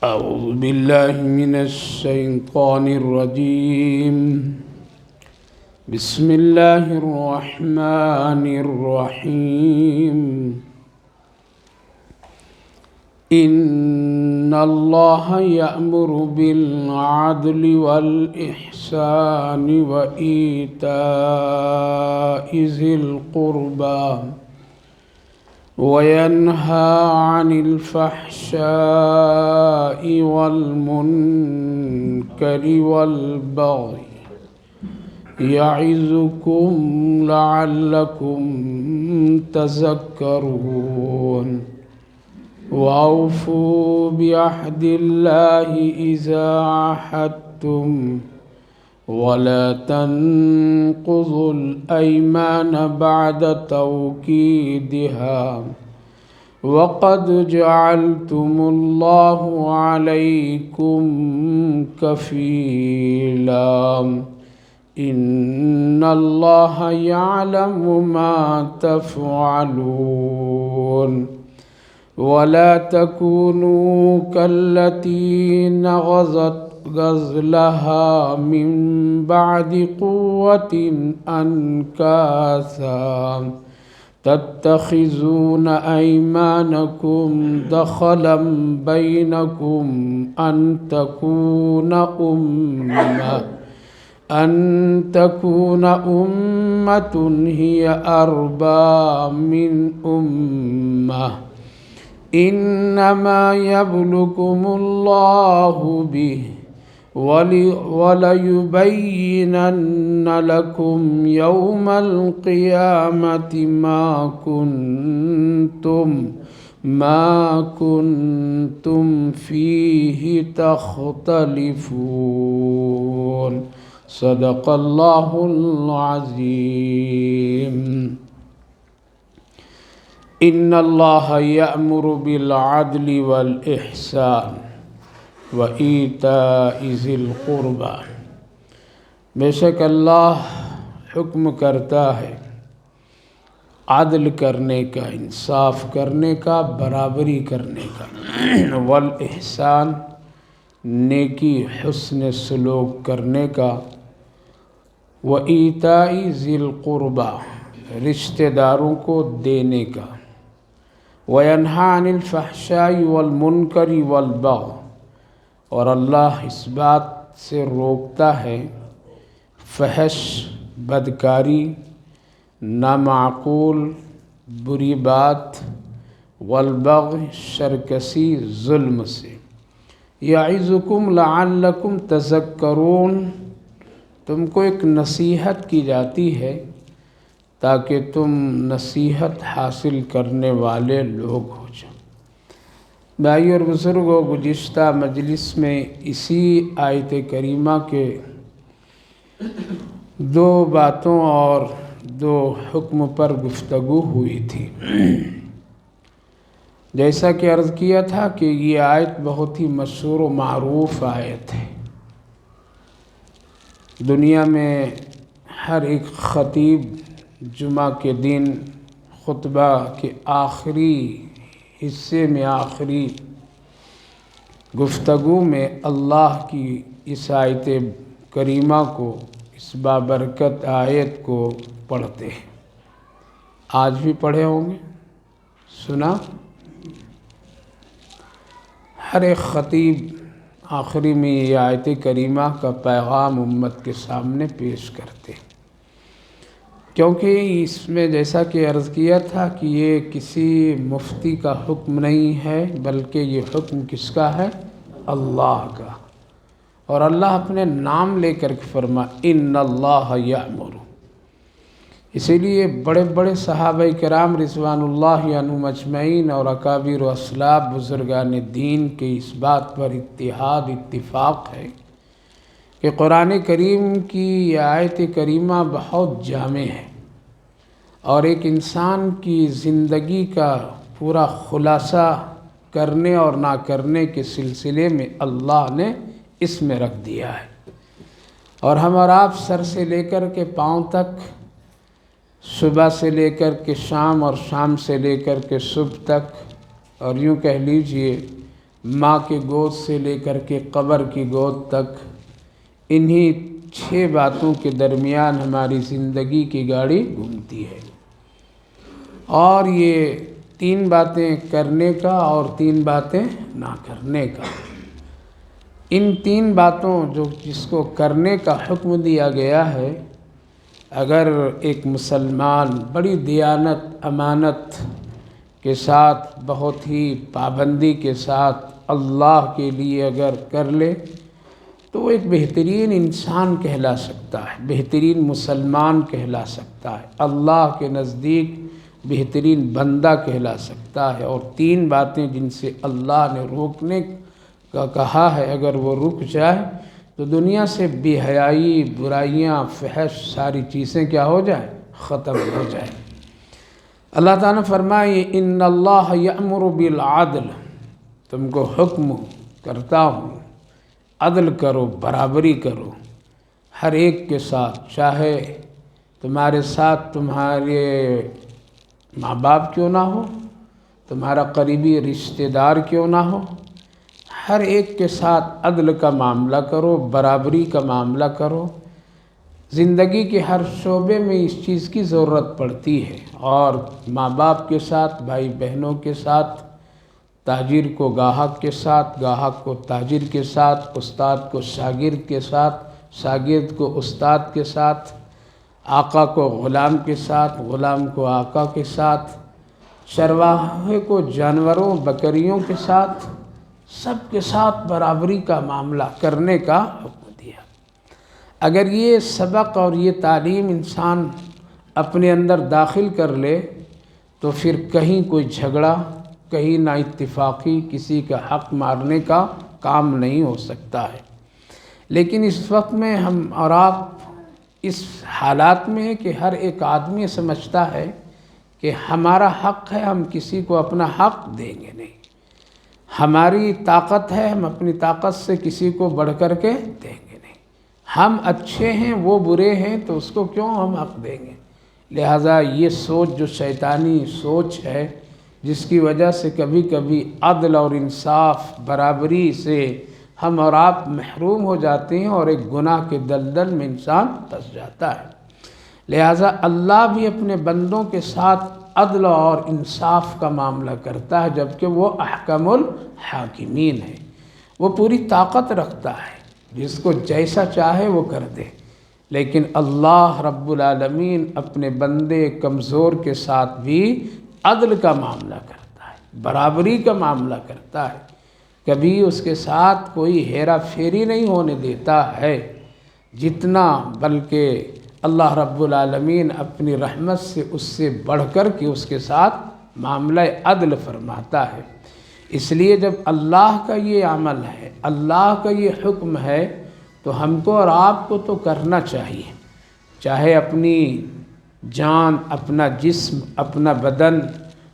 أعوذ بالله من الشيطان الرجيم. بسم الله الرحمن الرحيم. إن الله يأمر بالعدل والإحسان وإيتاء ذي القربى وينهى عن الفحشاء والمنكر والبغي يعظكم لعلكم تذكرون. وأوفوا بعهد الله إذا عاهدتم ولا تنقضوا الأيمان بعد توكيدها وقد جعلتم الله عليكم كفيلا إن الله يعلم ما تفعلون. ولا تكونوا كالتي نقضت غزلها من بعد قوة أنكاثا تتخذون أيمانكم دخلا بينكم أن تكون أمة هي أربى من أمة إنما يبلوكم الله به وليبينن لكم يوم القيامة ما كنتم فيه تختلفون. صدق الله العظيم. إن الله يأمر بالعدل والإحسان وإيتاء ذي القربى. بے شک اللہ حکم کرتا ہے عدل کرنے کا، انصاف کرنے کا، برابری کرنے کا، والاحسان نیکی حسن سلوک کرنے کا، وإیتاء ذی القربى رشتہ داروں کو دینے کا، وینہی عن الفحشاء والمنکر والبغی اور اللہ اس بات سے روکتا ہے فحش، بدکاری، نامعقول، بری بات، والبغی شرکسی، ظلم سے۔ یعظکم لعلکم تذکرون تم کو ایک نصیحت کی جاتی ہے تاکہ تم نصیحت حاصل کرنے والے لوگ ہو جاؤ۔ بھائی اور بزرگوں، گزشتہ مجلس میں اسی آیت کریمہ کے دو باتوں اور دو حکم پر گفتگو ہوئی تھی۔ جیسا کہ عرض کیا تھا کہ یہ آیت بہت ہی مشہور و معروف آیت ہے۔ دنیا میں ہر ایک خطیب جمعہ کے دن خطبہ کے آخری حصے میں، آخری گفتگو میں اللہ کی اس آیت کریمہ کو، اس بابرکت آیت کو پڑھتے ہیں۔ آج بھی پڑھے ہوں گے، سنا؟ ہر ایک خطیب آخری میں یہ آیت کریمہ کا پیغام امت کے سامنے پیش کرتے ہیں، کیونکہ اس میں جیسا کہ عرض کیا تھا کہ یہ کسی مفتی کا حکم نہیں ہے، بلکہ یہ حکم کس کا ہے؟ اللہ کا۔ اور اللہ اپنے نام لے کر کے فرما ان اللہ یأمر۔ اسی لیے بڑے بڑے صحابہ کرام رضوان اللہ عنہم اجمعین اور اکابر و اسلاف بزرگان دین کے اس بات پر اتفاق ہے کہ قرآن کریم کی یہ آیت کریمہ بہت جامع ہے اور ایک انسان کی زندگی کا پورا خلاصہ کرنے اور نہ کرنے کے سلسلے میں اللہ نے اس میں رکھ دیا ہے۔ اور ہم اور آپ سر سے لے کر کے پاؤں تک، صبح سے لے کر کے شام اور شام سے لے کر کے صبح تک، اور یوں کہہ لیجئے ماں کے گود سے لے کر کے قبر کی گود تک انہی 6 باتوں کے درمیان ہماری زندگی کی گاڑی گھومتی ہے، اور یہ 3 باتیں کرنے کا اور 3 باتیں نہ کرنے کا۔ ان 3 باتوں جس کو کرنے کا حکم دیا گیا ہے، اگر ایک مسلمان بڑی دیانت امانت کے ساتھ بہت ہی پابندی کے ساتھ اللہ کے لیے اگر کر لے تو وہ ایک بہترین انسان کہلا سکتا ہے، بہترین مسلمان کہلا سکتا ہے، اللہ کے نزدیک بہترین بندہ کہلا سکتا ہے۔ اور 3 باتیں جن سے اللہ نے روکنے کا کہا ہے، اگر وہ رک جائے تو دنیا سے بے حیائی، برائیاں، فحش ساری چیزیں کیا ہو جائیں؟ ختم ہو جائیں۔ اللہ تعالیٰ فرمائے ان اللہ یأمر بالعدل، تم کو حکم کرتا ہوں عدل کرو، برابری کرو ہر ایک کے ساتھ، چاہے تمہارے ساتھ تمہارے ماں باپ کیوں نہ ہو، تمہارا قریبی رشتہ دار کیوں نہ ہو، ہر ایک کے ساتھ عدل کا معاملہ کرو، برابری کا معاملہ کرو۔ زندگی کے ہر شعبے میں اس چیز کی ضرورت پڑتی ہے، اور ماں باپ کے ساتھ، بھائی بہنوں کے ساتھ، تاجر کو گاہک کے ساتھ، گاہک کو تاجر کے ساتھ، استاد کو شاگرد کے ساتھ، شاگرد کو استاد کے ساتھ، آقا کو غلام کے ساتھ، غلام کو آقا کے ساتھ، چرواہے کو جانوروں بکریوں کے ساتھ، سب کے ساتھ برابری کا معاملہ کرنے کا حکم دیا۔ اگر یہ سبق اور یہ تعلیم انسان اپنے اندر داخل کر لے تو پھر کہیں کوئی جھگڑا، کہیں نا اتفاقی، کسی کا حق مارنے کا کام نہیں ہو سکتا ہے۔ لیکن اس وقت میں ہم اور آپ اس حالات میں ہیں کہ ہر ایک آدمی سمجھتا ہے کہ ہمارا حق ہے، ہم کسی کو اپنا حق دیں گے نہیں، ہماری طاقت ہے، ہم اپنی طاقت سے کسی کو بڑھ کر کے دیں گے نہیں، ہم اچھے ہیں وہ برے ہیں تو اس کو کیوں ہم حق دیں گے۔ لہٰذا یہ سوچ جو شیطانی سوچ ہے، جس کی وجہ سے کبھی کبھی عدل اور انصاف، برابری سے ہم اور آپ محروم ہو جاتے ہیں اور ایک گناہ کے دلدل میں انسان پھنس جاتا ہے۔ لہٰذا اللہ بھی اپنے بندوں کے ساتھ عدل اور انصاف کا معاملہ کرتا ہے، جبکہ وہ احکم الحاکمین ہے، وہ پوری طاقت رکھتا ہے، جس کو جیسا چاہے وہ کر دے۔ لیکن اللہ رب العالمین اپنے بندے کمزور کے ساتھ بھی عدل کا معاملہ کرتا ہے، برابری کا معاملہ کرتا ہے، کبھی اس کے ساتھ کوئی ہیرا پھیری نہیں ہونے دیتا ہے جتنا، بلکہ اللہ رب العالمین اپنی رحمت سے اس سے بڑھ کر کے اس کے ساتھ معاملہ عدل فرماتا ہے۔ اس لیے جب اللہ کا یہ عمل ہے، اللہ کا یہ حکم ہے، تو ہم کو اور آپ کو تو کرنا چاہیے، چاہے اپنی جان، اپنا جسم، اپنا بدن،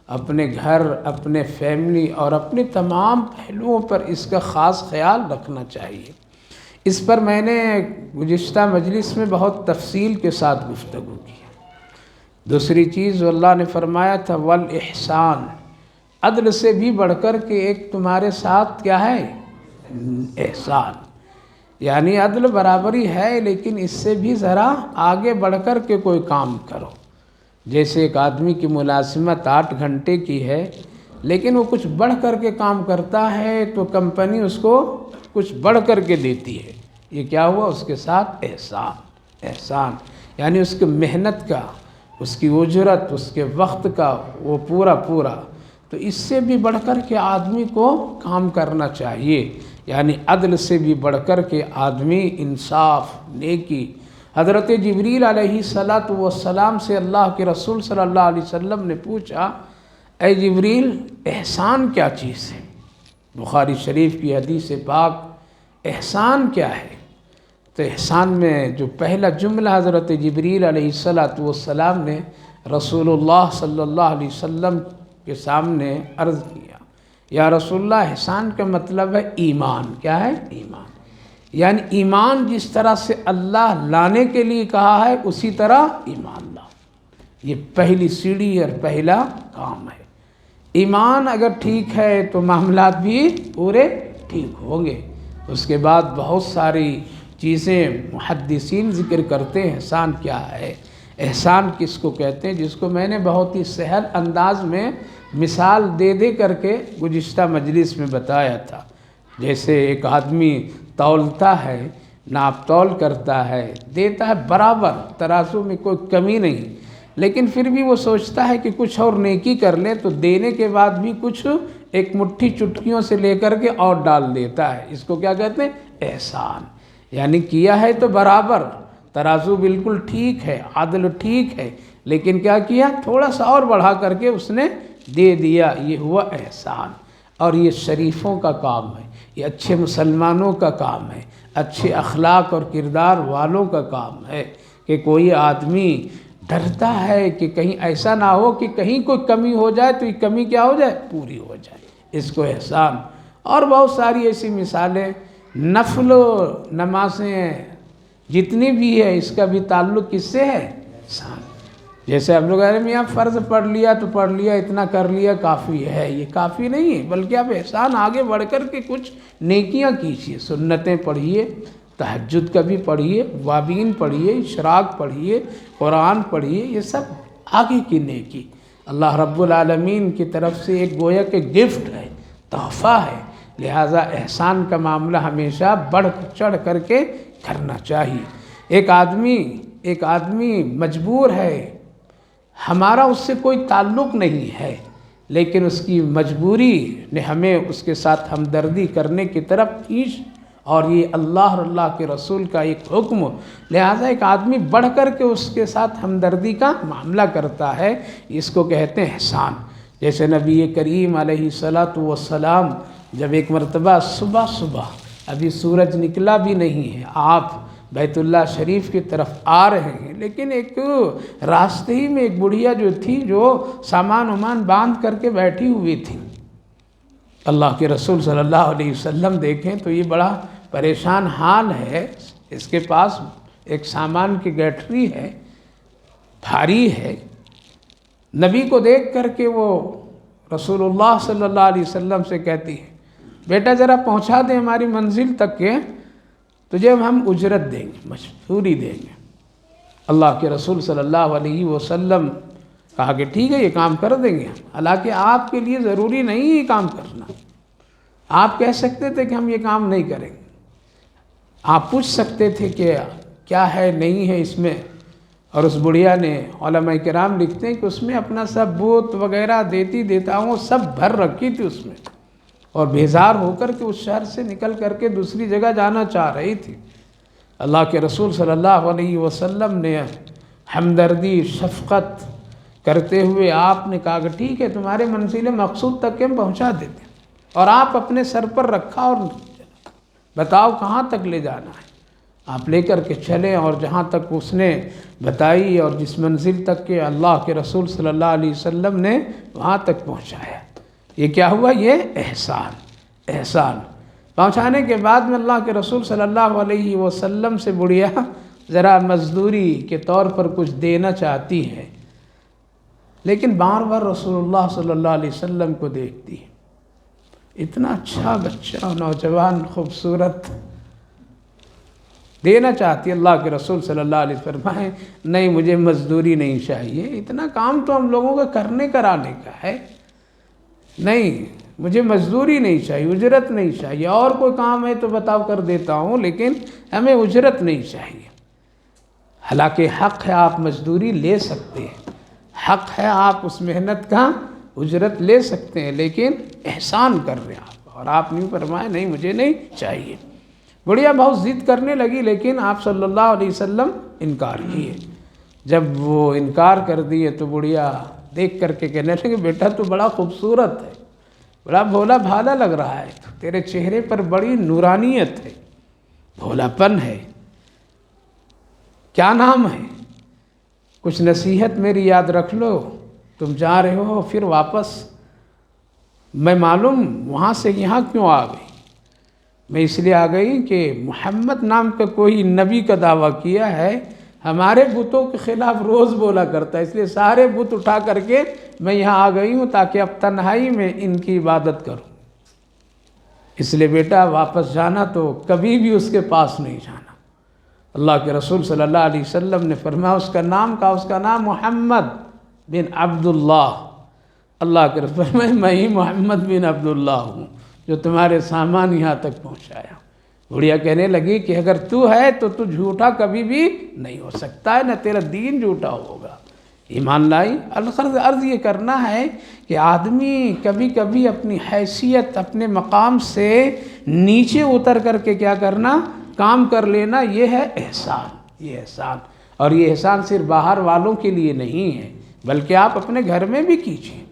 اپنے گھر، اپنے فیملی اور اپنے تمام پہلوؤں پر اس کا خاص خیال رکھنا چاہیے۔ اس پر میں نے گزشتہ مجلس میں بہت تفصیل کے ساتھ گفتگو کی۔ دوسری چیز اللہ نے فرمایا تھا والاحسان، عدل سے بھی بڑھ کر کے ایک تمہارے ساتھ کیا ہے؟ احسان، یعنی عدل برابری ہے لیکن اس سے بھی ذرا آگے بڑھ کر کے کوئی کام کرو۔ جیسے ایک آدمی کی ملازمت 8 گھنٹے کی ہے، لیکن وہ کچھ بڑھ کر کے کام کرتا ہے تو کمپنی اس کو کچھ بڑھ کر کے دیتی ہے، یہ کیا ہوا؟ اس کے ساتھ احسان، یعنی اس کی محنت کا، اس کی اجرت، اس کے وقت کا وہ پورا، تو اس سے بھی بڑھ کر کے آدمی کو کام کرنا چاہیے، یعنی عدل سے بھی بڑھ کر کے آدمی انصاف، نیکی۔ حضرت جبریل علیہ السلام سے اللہ کے رسول صلی اللہ علیہ وسلم نے پوچھا، اے جبریل احسان کیا چیز ہے؟ بخاری شریف کی حدیث پاک، احسان کیا ہے؟ تو احسان میں جو پہلا جملہ حضرت جبریل علیہ السلام نے رسول اللہ صلی اللہ علیہ وسلم کے سامنے عرض کیا، یا رسول اللہ احسان کا مطلب ہے ایمان۔ کیا ہے؟ ایمان، یعنی ایمان جس طرح سے اللہ لانے کے لیے کہا ہے اسی طرح ایمان لاؤ، یہ پہلی سیڑھی اور پہلا کام ہے۔ ایمان اگر ٹھیک ہے تو معاملات بھی پورے ٹھیک ہوں گے۔ اس کے بعد بہت ساری چیزیں محدثین ذکر کرتے ہیں احسان کیا ہے، احسان کس کو کہتے ہیں، جس کو میں نے بہت ہی سہل انداز میں مثال دے کر کے گزشتہ مجلس میں بتایا تھا۔ جیسے ایک آدمی تولتا ہے، ناپ تول کرتا ہے، دیتا ہے برابر، ترازو میں کوئی کمی نہیں، لیکن پھر بھی وہ سوچتا ہے کہ کچھ اور نیکی کر لے، تو دینے کے بعد بھی کچھ ایک مٹھی چٹکیوں سے لے کر کے اور ڈال دیتا ہے۔ اس کو کیا کہتے ہیں؟ احسان۔ یعنی کیا ہے تو برابر، ترازو بالکل ٹھیک ہے، عدل ٹھیک ہے، لیکن کیا کیا؟ تھوڑا سا اور بڑھا کر کے اس نے دے دیا، یہ ہوا احسان۔ اور یہ شریفوں کا کام ہے، یہ اچھے مسلمانوں کا کام ہے، اچھے اخلاق اور کردار والوں کا کام ہے کہ کوئی آدمی ڈرتا ہے کہ کہیں ایسا نہ ہو کہ کہیں کوئی کمی ہو جائے تو یہ کمی کیا ہو جائے؟ پوری ہو جائے، اس کو احسان۔ اور بہت ساری ایسی مثالیں، نفل و نمازیں جتنی بھی ہے اس کا بھی تعلق کس سے ہے؟ احسان۔ جیسے ہم لوگ میاں فرض پڑھ لیا تو پڑھ لیا، اتنا کر لیا کافی ہے، یہ کافی نہیں ہے، بلکہ آپ احسان آگے بڑھ کر کے کچھ نیکیاں کیجیے، سنتیں پڑھیے، تہجد کا بھی پڑھیے، وابین پڑھیے، اشراق پڑھیے، قرآن پڑھیے، یہ سب آگے کی نیکی اللہ رب العالمین کی طرف سے ایک گویا کہ گفٹ ہے، تحفہ ہے، لہٰذا احسان کا معاملہ ہمیشہ بڑھ چڑھ کر کے کرنا چاہیے۔ ایک آدمی مجبور ہے، ہمارا اس سے کوئی تعلق نہیں ہے، لیکن اس کی مجبوری نے ہمیں اس کے ساتھ ہمدردی کرنے کی طرف کھینچ، اور یہ اللہ اور اللہ کے رسول کا ایک حکم، لہٰذا ایک آدمی بڑھ کر کے اس کے ساتھ ہمدردی کا معاملہ کرتا ہے، اس کو کہتے ہیں احسان۔ جیسے نبی کریم علیہ السلام جب ایک مرتبہ صبح ابھی سورج نکلا بھی نہیں ہے، آپ بیت اللہ شریف کی طرف آ رہے ہیں، لیکن ایک راستے ہی میں ایک بڑھیا جو تھی، جو سامان باندھ کر کے بیٹھی ہوئی تھی، اللہ کے رسول صلی اللہ علیہ وسلم دیکھیں تو یہ بڑا پریشان حال ہے، اس کے پاس ایک سامان کی گٹھری ہے، بھاری ہے۔ نبی کو دیکھ کر کے وہ رسول اللہ صلی اللہ علیہ وسلم سے کہتی ہے، بیٹا ذرا پہنچا دیں ہماری منزل تک کے، تجھے ہم اجرت دیں گے، مزدوری دیں گے۔ اللہ کے رسول صلی اللہ علیہ وسلم کہا کہ ٹھیک ہے، یہ کام کر دیں گے، حالانکہ آپ کے لیے ضروری نہیں یہ کام کرنا، آپ کہہ سکتے تھے کہ ہم یہ کام نہیں کریں گے، آپ پوچھ سکتے تھے کہ کیا ہے نہیں ہے اس میں، اور اس بڑھیا نے، علماء کرام لکھتے ہیں کہ اس میں اپنا سب بوت وغیرہ دیتا ہوں سب بھر رکھی تھی اس میں، اور بیزار ہو کر کے اس شہر سے نکل کر کے دوسری جگہ جانا چاہ رہی تھی۔ اللہ کے رسول صلی اللہ علیہ وسلم نے ہمدردی شفقت کرتے ہوئے آپ نے کہا کہ ٹھیک ہے، تمہارے منزل مقصود تک ہم پہنچا دیتے ہیں، اور آپ اپنے سر پر رکھا اور بتاؤ کہاں تک لے جانا ہے، آپ لے کر کے چلیں، اور جہاں تک اس نے بتائی اور جس منزل تک کہ اللہ کے رسول صلی اللہ علیہ وسلم نے وہاں تک پہنچایا۔ یہ کیا ہوا؟ یہ احسان۔ پہنچانے کے بعد میں اللہ کے رسول صلی اللہ علیہ وسلم سے بڑھیا ذرا مزدوری کے طور پر کچھ دینا چاہتی ہے، لیکن بار بار رسول اللہ صلی اللہ علیہ وسلم کو دیکھتی ہے، اتنا اچھا بچہ، نوجوان، خوبصورت، دینا چاہتی ہے۔ اللہ کے رسول صلی اللہ علیہ وسلم فرمائیں نہیں، مجھے مزدوری نہیں چاہیے، اتنا کام تو ہم لوگوں کا کرنے کرانے کا ہے، نہیں مجھے مزدوری نہیں چاہیے، اجرت نہیں چاہیے، اور کوئی کام ہے تو بتاؤ کر دیتا ہوں، لیکن ہمیں اجرت نہیں چاہیے۔ حالانکہ حق ہے، آپ مزدوری لے سکتے ہیں، حق ہے آپ اس محنت کا اجرت لے سکتے ہیں، لیکن احسان کر رہے ہیں آپ، اور آپ نہیں فرمائے نہیں مجھے نہیں چاہیے۔ بڑھیا بہت ضد کرنے لگی، لیکن آپ صلی اللہ علیہ وسلم انکار کیے۔ جب وہ انکار کر دیے تو بڑھیا دیکھ کر کے کہنے لگے بیٹا تو بڑا خوبصورت ہے، بڑا بھولا بھالا لگ رہا ہے، تیرے چہرے پر بڑی نورانیت ہے، بھولا پن ہے، کیا نام ہے؟ کچھ نصیحت میری یاد رکھ لو، تم جا رہے ہو پھر واپس، میں معلوم وہاں سے یہاں کیوں آ گئی، میں اس لیے آ گئی کہ محمد نام کا کوئی نبی کا دعویٰ کیا ہے، ہمارے بتوں کے خلاف روز بولا کرتا ہے، اس لیے سارے بت اٹھا کر کے میں یہاں آ گئی ہوں تاکہ اب تنہائی میں ان کی عبادت کروں، اس لیے بیٹا واپس جانا تو کبھی بھی اس کے پاس نہیں جانا۔ اللہ کے رسول صلی اللہ علیہ وسلم نے فرمایا اس کا نام محمد بن عبداللہ۔ اللہ کے رسول فرمایا میں ہی محمد بن عبداللہ ہوں جو تمہارے سامان یہاں تک پہنچایا۔ بڑھیا کہنے لگی کہ اگر تو ہے تو جھوٹا کبھی بھی نہیں ہو سکتا ہے، نہ تیرا دین جھوٹا ہوگا۔ ایمان لائی، عرض یہ کرنا ہے کہ آدمی کبھی کبھی اپنی حیثیت اپنے مقام سے نیچے اتر کر کے کیا کرنا، کام کر لینا، یہ ہے احسان، یہ احسان۔ اور یہ احسان صرف باہر والوں کے لیے نہیں ہے، بلکہ آپ اپنے گھر میں بھی کیجیے،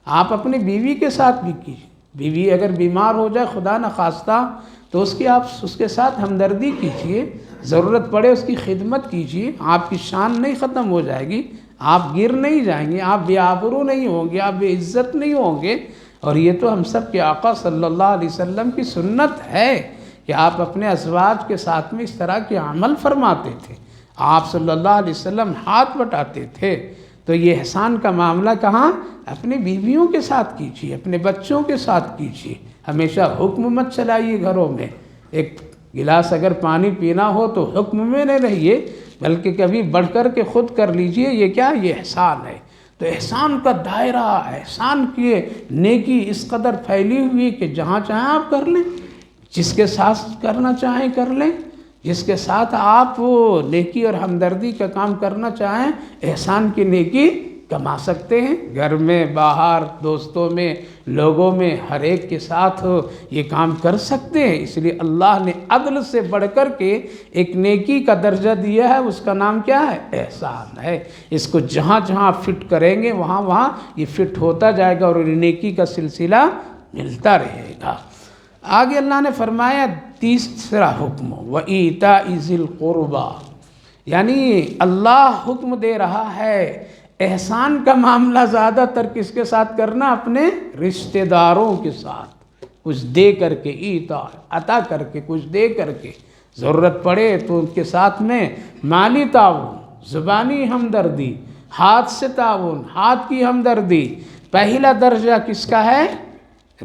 آپ اپنی بیوی کے ساتھ بھی کیجیے۔ بیوی اگر بیمار ہو جائے خدا نخواستہ تو اس کے ساتھ ہمدردی کیجیے، ضرورت پڑے اس کی خدمت کیجیے، آپ کی شان نہیں ختم ہو جائے گی، آپ گر نہیں جائیں گے، آپ بے آبرو نہیں ہوں گے، آپ بے عزت نہیں ہوں گے۔ اور یہ تو ہم سب کے آقا صلی اللہ علیہ وسلم کی سنت ہے کہ آپ اپنے ازواج کے ساتھ میں اس طرح کے عمل فرماتے تھے، آپ صلی اللہ علیہ وسلم ہاتھ بٹاتے تھے۔ تو یہ احسان کا معاملہ کہاں، اپنی بیویوں کے ساتھ کیجیے، اپنے بچوں کے ساتھ کیجیے۔ ہمیشہ حکم مت چلائیے گھروں میں، ایک گلاس اگر پانی پینا ہو تو حکم میں نہ رہیے، بلکہ کبھی بڑھ کر کے خود کر لیجئے۔ یہ کیا، یہ احسان ہے۔ تو احسان کا دائرہ، احسان کی نیکی اس قدر پھیلی ہوئی کہ جہاں چاہیں آپ کر لیں، جس کے ساتھ کرنا چاہیں کر لیں، جس کے ساتھ آپ وہ نیکی اور ہمدردی کا کام کرنا چاہیں، احسان کی نیکی کما سکتے ہیں۔ گھر میں، باہر، دوستوں میں، لوگوں میں، ہر ایک کے ساتھ یہ کام کر سکتے ہیں۔ اس لیے اللہ نے عدل سے بڑھ کر کے ایک نیکی کا درجہ دیا ہے، اس کا نام کیا ہے، احسان ہے۔ اس کو جہاں جہاں فٹ کریں گے وہاں وہاں یہ فٹ ہوتا جائے گا اور نیکی کا سلسلہ ملتا رہے گا۔ آگے اللہ نے فرمایا تیسرا حکم، وَإِيتَاءِ ذِي الْقُرْبَى، یعنی اللہ حکم دے رہا ہے احسان کا معاملہ زیادہ تر کس کے ساتھ کرنا، اپنے رشتہ داروں کے ساتھ، کچھ دے کر کے، ایتا عطا کر کے، کچھ دے کر کے، ضرورت پڑے تو ان کے ساتھ میں مالی تعاون، زبانی ہمدردی، ہاتھ سے تعاون، ہاتھ کی ہمدردی۔ پہلا درجہ کس کا ہے،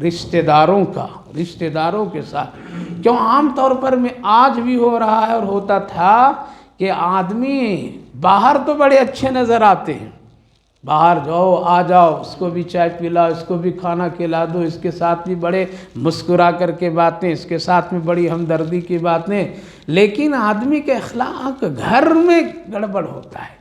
رشتہ داروں کا، رشتہ داروں کے ساتھ۔ کیوں عام طور پر میں آج بھی ہو رہا ہے اور ہوتا تھا کہ آدمی باہر تو بڑے اچھے نظر آتے ہیں، باہر جاؤ، آ جاؤ، اس کو بھی چائے پلاؤ، اس کو بھی کھانا کھلا دو، اس کے ساتھ بھی بڑے مسکرا کر کے باتیں، اس کے ساتھ میں بڑی ہمدردی کی باتیں، لیکن آدمی کے اخلاق گھر میں گڑبڑ ہوتا ہے۔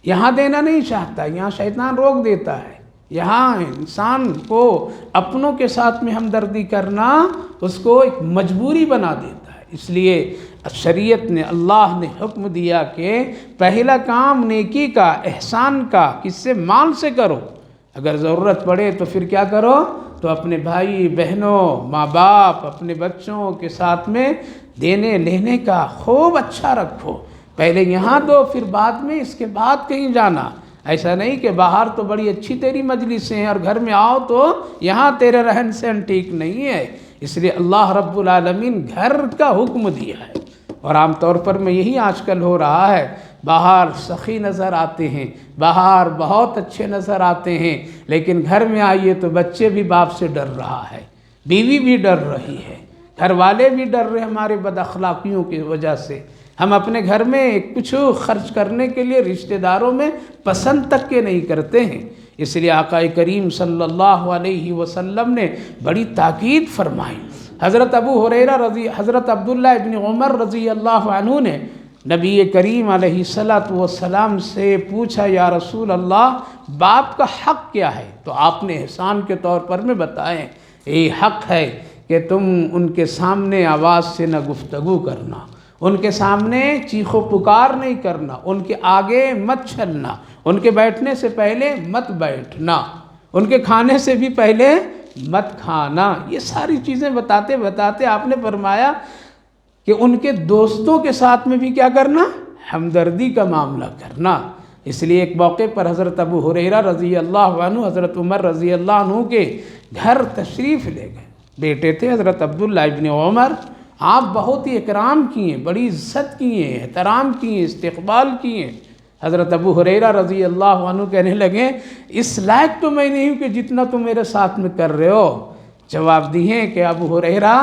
یہاں دینا نہیں چاہتا، یہاں شیطان روک دیتا ہے۔ یہاں انسان کو اپنوں کے ساتھ میں ہمدردی کرنا اس کو ایک مجبوری بنا دیتا ہے۔ اس لیے شریعت نے، اللہ نے حکم دیا کہ پہلا کام نیکی کا، احسان کا، کس سے، مال سے کرو۔ اگر ضرورت پڑے تو پھر کیا کرو، تو اپنے بھائی بہنوں، ماں باپ، اپنے بچوں کے ساتھ میں دینے لینے کا خوب اچھا رکھو۔ پہلے یہاں دو، پھر بعد میں، اس کے بعد کہیں جانا۔ ایسا نہیں کہ باہر تو بڑی اچھی تیری مجلسیں ہیں اور گھر میں آؤ تو یہاں تیرے رہن سہن ٹھیک نہیں ہے۔ اس لیے اللہ رب العالمین گھر کا حکم دیا ہے۔ اور عام طور پر میں یہی آج کل ہو رہا ہے، باہر سخی نظر آتے ہیں، باہر بہت اچھے نظر آتے ہیں، لیکن گھر میں آئیے تو بچے بھی باپ سے ڈر رہا ہے، بیوی بھی ڈر رہی ہے، گھر والے بھی ڈر رہے ہمارے بد اخلاقیوں کی وجہ سے۔ ہم اپنے گھر میں کچھ خرچ کرنے کے لیے رشتہ داروں میں پسند تک کے نہیں کرتے ہیں۔ اس لیے آقا کریم صلی اللہ علیہ وسلم نے بڑی تاکید فرمائی۔ حضرت ابو ہریرہ حضرت عبداللہ ابن عمر رضی اللہ عنہ نے نبی کریم علیہ السلام سے پوچھا، یا رسول اللہ، باپ کا حق کیا ہے؟ تو آپ نے احسان کے طور پر میں بتائیں، یہ حق ہے کہ تم ان کے سامنے آواز سے نہ گفتگو کرنا، ان کے سامنے چیخ و پکار نہیں کرنا، ان کے آگے مت چلنا، ان کے بیٹھنے سے پہلے مت بیٹھنا، ان کے کھانے سے بھی پہلے مت کھانا۔ یہ ساری چیزیں بتاتے بتاتے آپ نے فرمایا کہ ان کے دوستوں کے ساتھ میں بھی کیا کرنا، ہمدردی کا معاملہ کرنا۔ اس لیے ایک موقع پر حضرت ابو ہریرہ رضی اللہ عنہ حضرت عمر رضی اللہ عنہ کے گھر تشریف لے گئے۔ بیٹے تھے حضرت عبداللہ ابن عمر، آپ بہت ہی اکرام کیے، بڑی عزت کیے، احترام کیے، استقبال کیے۔ حضرت ابو ہریرہ رضی اللہ عنہ کہنے لگے اس لائق تو میں نہیں ہوں کہ جتنا تم میرے ساتھ میں کر رہے ہو۔ جواب دیے کہ ابو ہریرہ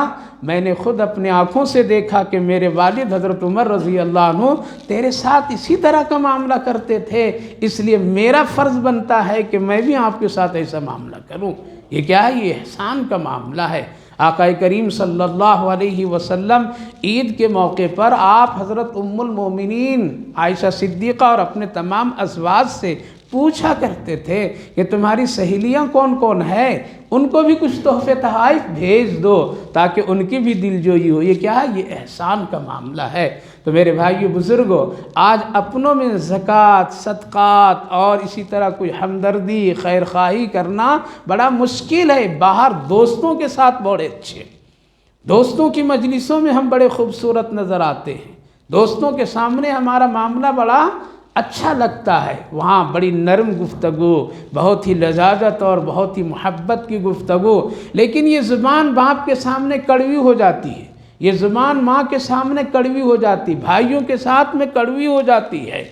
میں نے خود اپنے آنکھوں سے دیکھا کہ میرے والد حضرت عمر رضی اللہ عنہ تیرے ساتھ اسی طرح کا معاملہ کرتے تھے، اس لیے میرا فرض بنتا ہے کہ میں بھی آپ کے ساتھ ایسا معاملہ کروں۔ یہ کیا ہے؟ یہ احسان کا معاملہ ہے۔ آقا کریم صلی اللہ علیہ وسلم عید کے موقع پر آپ حضرت ام المومنین عائشہ صدیقہ اور اپنے تمام ازواج سے پوچھا کرتے تھے کہ تمہاری سہیلیاں کون کون ہیں، ان کو بھی کچھ تحفے تحائف بھیج دو تاکہ ان کی بھی دل جوئی ہو۔ یہ کیا ہے؟ یہ احسان کا معاملہ ہے۔ تو میرے بھائیو بزرگوں، آج اپنوں میں زکوٰۃ، صدقات اور اسی طرح کوئی ہمدردی، خیر خواہی کرنا بڑا مشکل ہے۔ باہر دوستوں کے ساتھ بڑے اچھے، دوستوں کی مجلسوں میں ہم بڑے خوبصورت نظر آتے ہیں، دوستوں کے سامنے ہمارا معاملہ بڑا اچھا لگتا ہے، وہاں بڑی نرم گفتگو، بہت ہی لذاذت اور بہت ہی محبت کی گفتگو، لیکن یہ زبان باپ کے سامنے کڑوی ہو جاتی ہے، یہ زبان ماں کے سامنے کڑوی ہو جاتی، بھائیوں کے ساتھ میں کڑوی ہو جاتی ہے،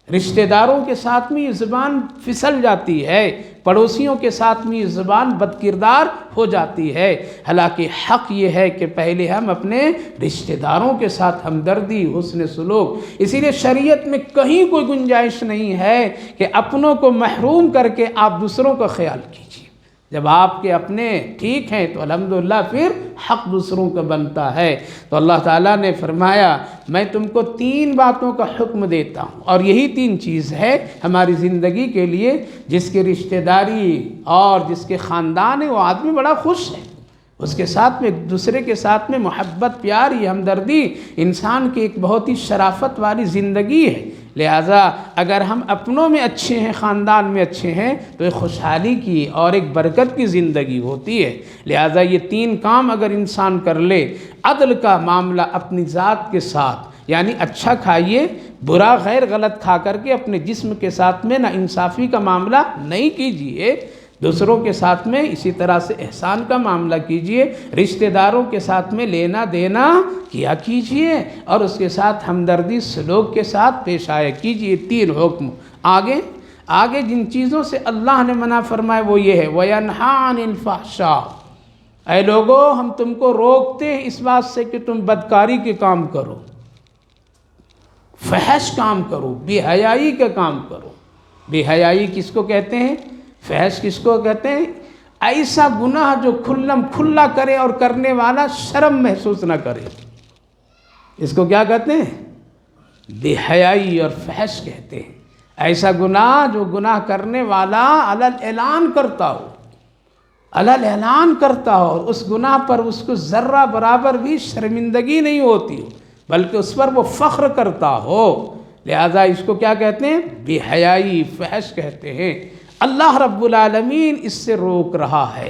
رشتہ داروں کے ساتھ میں یہ زبان پھسل جاتی ہے، پڑوسیوں کے ساتھ میں یہ زبان بد کردار ہو جاتی ہے۔ حالانکہ حق یہ ہے کہ پہلے ہم اپنے رشتہ داروں کے ساتھ ہمدردی، حسن سلوک، اسی لیے شریعت میں کہیں کوئی گنجائش نہیں ہے کہ اپنوں کو محروم کر کے آپ دوسروں کا خیال کیجیے۔ جب آپ کے اپنے ٹھیک ہیں تو الحمدللہ پھر حق دوسروں کا بنتا ہے۔ تو اللہ تعالیٰ نے فرمایا میں تم کو 3 باتوں کا حکم دیتا ہوں، اور یہی 3 چیز ہے ہماری زندگی کے لیے، جس کی رشتہ داری اور جس کے خاندان ہے وہ آدمی بڑا خوش ہے، اس کے ساتھ میں ایک دوسرے کے ساتھ میں محبت، پیار، یہ ہمدردی انسان کی ایک بہت ہی شرافت والی زندگی ہے۔ لہٰذا اگر ہم اپنوں میں اچھے ہیں، خاندان میں اچھے ہیں، تو ایک خوشحالی کی اور ایک برکت کی زندگی ہوتی ہے۔ لہٰذا یہ 3 کام اگر انسان کر لے، عدل کا معاملہ اپنی ذات کے ساتھ، یعنی اچھا کھائیے، برا غیر غلط کھا کر کے اپنے جسم کے ساتھ میں نا انصافی کا معاملہ نہیں کیجیے، دوسروں کے ساتھ میں اسی طرح سے احسان کا معاملہ کیجئے، رشتہ داروں کے ساتھ میں لینا دینا کیا کیجئے، اور اس کے ساتھ ہمدردی سلوک کے ساتھ پیش آیا کیجئے۔ 3 حکم۔ آگے جن چیزوں سے اللہ نے منع فرمائے وہ یہ ہے وَيَنْهَا عَنِ الْفَحْشَاءِ، اے لوگو ہم تم کو روکتے ہیں اس بات سے کہ تم بدکاری کے کام کرو، فحش کام کرو، بے حیائی کا کام کرو۔ بے حیائی کس کو کہتے ہیں؟ فحش کس کو کہتے ہیں؟ ایسا گناہ جو کھلا کرے اور کرنے والا شرم محسوس نہ کرے، اس کو کیا کہتے ہیں؟ بے حیائی اور فحش کہتے ہیں۔ ایسا گناہ جو گناہ کرنے والا علل اعلان کرتا ہو، علل اعلان کرتا ہو، اور اس گناہ پر اس کو ذرہ برابر بھی شرمندگی نہیں ہوتی ہو، بلکہ اس پر وہ فخر کرتا ہو، لہذا اس کو کیا کہتے ہیں؟ بے حیائی، فحش کہتے ہیں۔ اللہ رب العالمین اس سے روک رہا ہے۔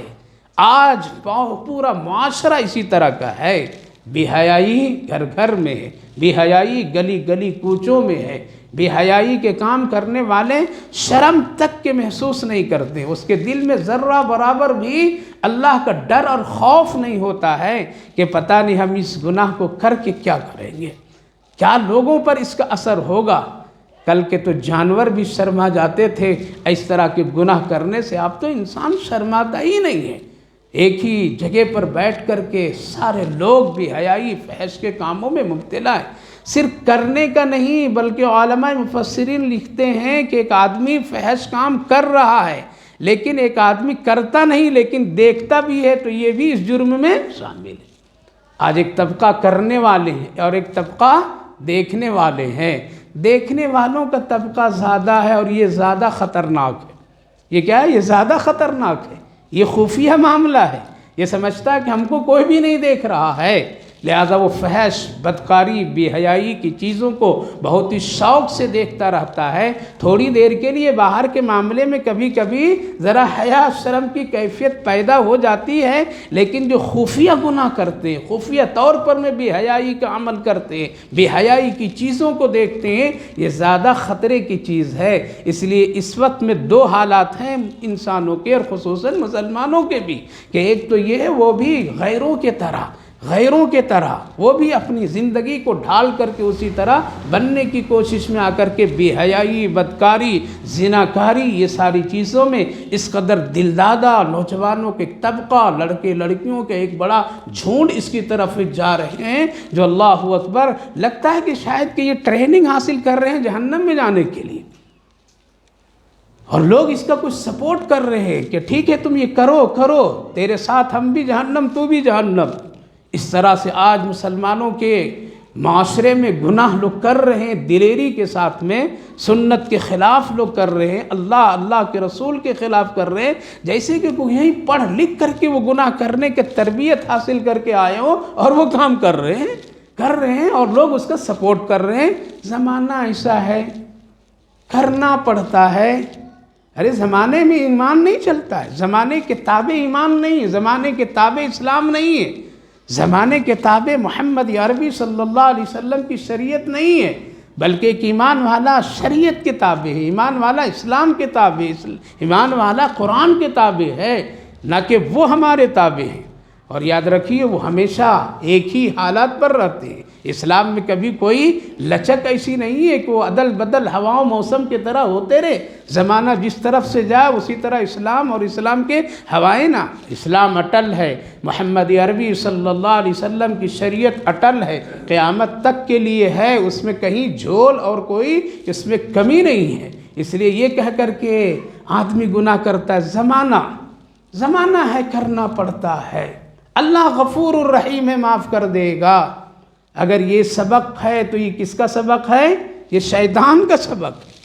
آج پورا معاشرہ اسی طرح کا ہے، بے حیائی گھر گھر میں ہے، بے حیائی گلی گلی کوچوں میں ہے، بے حیائی کے کام کرنے والے شرم تک کے محسوس نہیں کرتے، اس کے دل میں ذرہ برابر بھی اللہ کا ڈر اور خوف نہیں ہوتا ہے کہ پتہ نہیں ہم اس گناہ کو کر کے کیا کریں گے، کیا لوگوں پر اس کا اثر ہوگا۔ کل کے تو جانور بھی شرما جاتے تھے اس طرح کے گناہ کرنے سے، اب تو انسان شرماتا ہی نہیں ہے۔ ایک ہی جگہ پر بیٹھ کر کے سارے لوگ بھی حیائی فحش کے کاموں میں مبتلا ہے، صرف کرنے کا نہیں بلکہ علماء مفسرین لکھتے ہیں کہ ایک آدمی فحش کام کر رہا ہے لیکن ایک آدمی کرتا نہیں لیکن دیکھتا بھی ہے، تو یہ بھی اس جرم میں شامل ہے۔ آج ایک طبقہ کرنے والے ہیں اور ایک طبقہ دیکھنے والے ہیں، دیکھنے والوں کا طبقہ زیادہ ہے اور یہ زیادہ خطرناک ہے۔ یہ کیا ہے؟ یہ زیادہ خطرناک ہے، یہ خفیہ معاملہ ہے، یہ سمجھتا ہے کہ ہم کو کوئی بھی نہیں دیکھ رہا ہے، لہذا وہ فحش، بدکاری، بے حیائی کی چیزوں کو بہت ہی شوق سے دیکھتا رہتا ہے۔ تھوڑی دیر کے لیے باہر کے معاملے میں کبھی کبھی ذرا حیا شرم کی کیفیت پیدا ہو جاتی ہے، لیکن جو خفیہ گناہ کرتے ہیں، خفیہ طور پر میں بے حیائی کا عمل کرتے ہیں، بے حیائی کی چیزوں کو دیکھتے ہیں، یہ زیادہ خطرے کی چیز ہے۔ اس لیے اس وقت میں 2 حالات ہیں انسانوں کے اور خصوصاً مسلمانوں کے بھی، کہ ایک تو یہ ہے وہ بھی غیروں کے طرح غیروں کے طرح وہ بھی اپنی زندگی کو ڈھال کر کے اسی طرح بننے کی کوشش میں آ کر کے بے حیائی، بدکاری، زناکاری، یہ ساری چیزوں میں اس قدر دلدادہ نوجوانوں کے طبقہ، لڑکے لڑکیوں کے ایک بڑا جھنڈ اس کی طرف جا رہے ہیں، جو اللہ اکبر لگتا ہے کہ شاید کہ یہ ٹریننگ حاصل کر رہے ہیں جہنم میں جانے کے لیے، اور لوگ اس کا کچھ سپورٹ کر رہے ہیں کہ ٹھیک ہے تم یہ کرو، تیرے ساتھ ہم بھی جہنم تو بھی جہنم۔ اس طرح سے آج مسلمانوں کے معاشرے میں گناہ لوگ کر رہے ہیں، دلیری کے ساتھ میں سنت کے خلاف لوگ کر رہے ہیں، اللہ کے رسول کے خلاف کر رہے ہیں، جیسے کہ کوئی یہیں پڑھ لکھ کر کے وہ گناہ کرنے کے تربیت حاصل کر کے آئے ہوں اور وہ کام کر رہے ہیں اور لوگ اس کا سپورٹ کر رہے ہیں۔ زمانہ ایسا ہے، کرنا پڑتا ہے۔ ارے زمانے میں ایمان نہیں چلتا ہے، زمانے کے تابع ایمان نہیں ہے، زمانے کے تابع اسلام نہیں ہے، زمانے کے تابع محمد عربی صلی اللہ علیہ وسلم کی شریعت نہیں ہے، بلکہ ایک ایمان والا شریعت کے تابع ہے، ایمان والا اسلام کے تابع، ایمان والا قرآن کے تابع ہے، نہ کہ وہ ہمارے تابع ہیں۔ اور یاد رکھیے وہ ہمیشہ ایک ہی حالات پر رہتے ہیں۔ اسلام میں کبھی کوئی لچک ایسی نہیں ہے کہ وہ عدل بدل ہواؤں موسم کی طرح ہوتے رہے، زمانہ جس طرف سے جائے اسی طرح اسلام اور اسلام کے ہوائیں نہ۔ اسلام اٹل ہے، محمد عربی صلی اللہ علیہ وسلم کی شریعت اٹل ہے، قیامت تک کے لیے ہے، اس میں کہیں جھول اور کوئی اس میں کمی نہیں ہے۔ اس لیے یہ کہہ کر کے آدمی گناہ کرتا ہے، زمانہ ہے، کرنا پڑتا ہے۔ اللہ غفور الرحیم ہے، معاف کر دے گا۔ اگر یہ سبق ہے تو یہ کس کا سبق ہے؟ یہ شیطان کا سبق ہے۔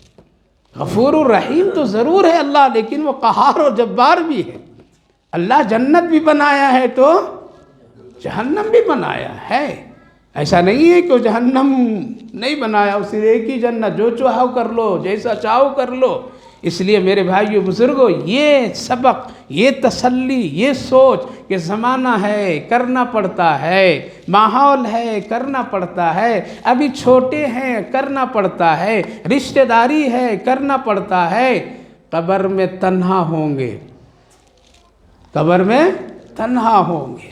غفور الرحیم تو ضرور ہے اللہ، لیکن وہ قہار اور جبار بھی ہے۔ اللہ جنت بھی بنایا ہے تو جہنم بھی بنایا ہے، ایسا نہیں ہے کہ جہنم نہیں بنایا، اسے ایک ہی جنت، جو چاہو کر لو، جیسا چاہو کر لو۔ اس لیے میرے بھائیو بزرگوں، یہ سبق، یہ تسلی، یہ سوچ کہ زمانہ ہے، کرنا پڑتا ہے، ماحول ہے، کرنا پڑتا ہے، ابھی چھوٹے ہیں، کرنا پڑتا ہے، رشتہ داری ہے، کرنا پڑتا ہے، قبر میں تنہا ہوں گے، قبر میں تنہا ہوں گے۔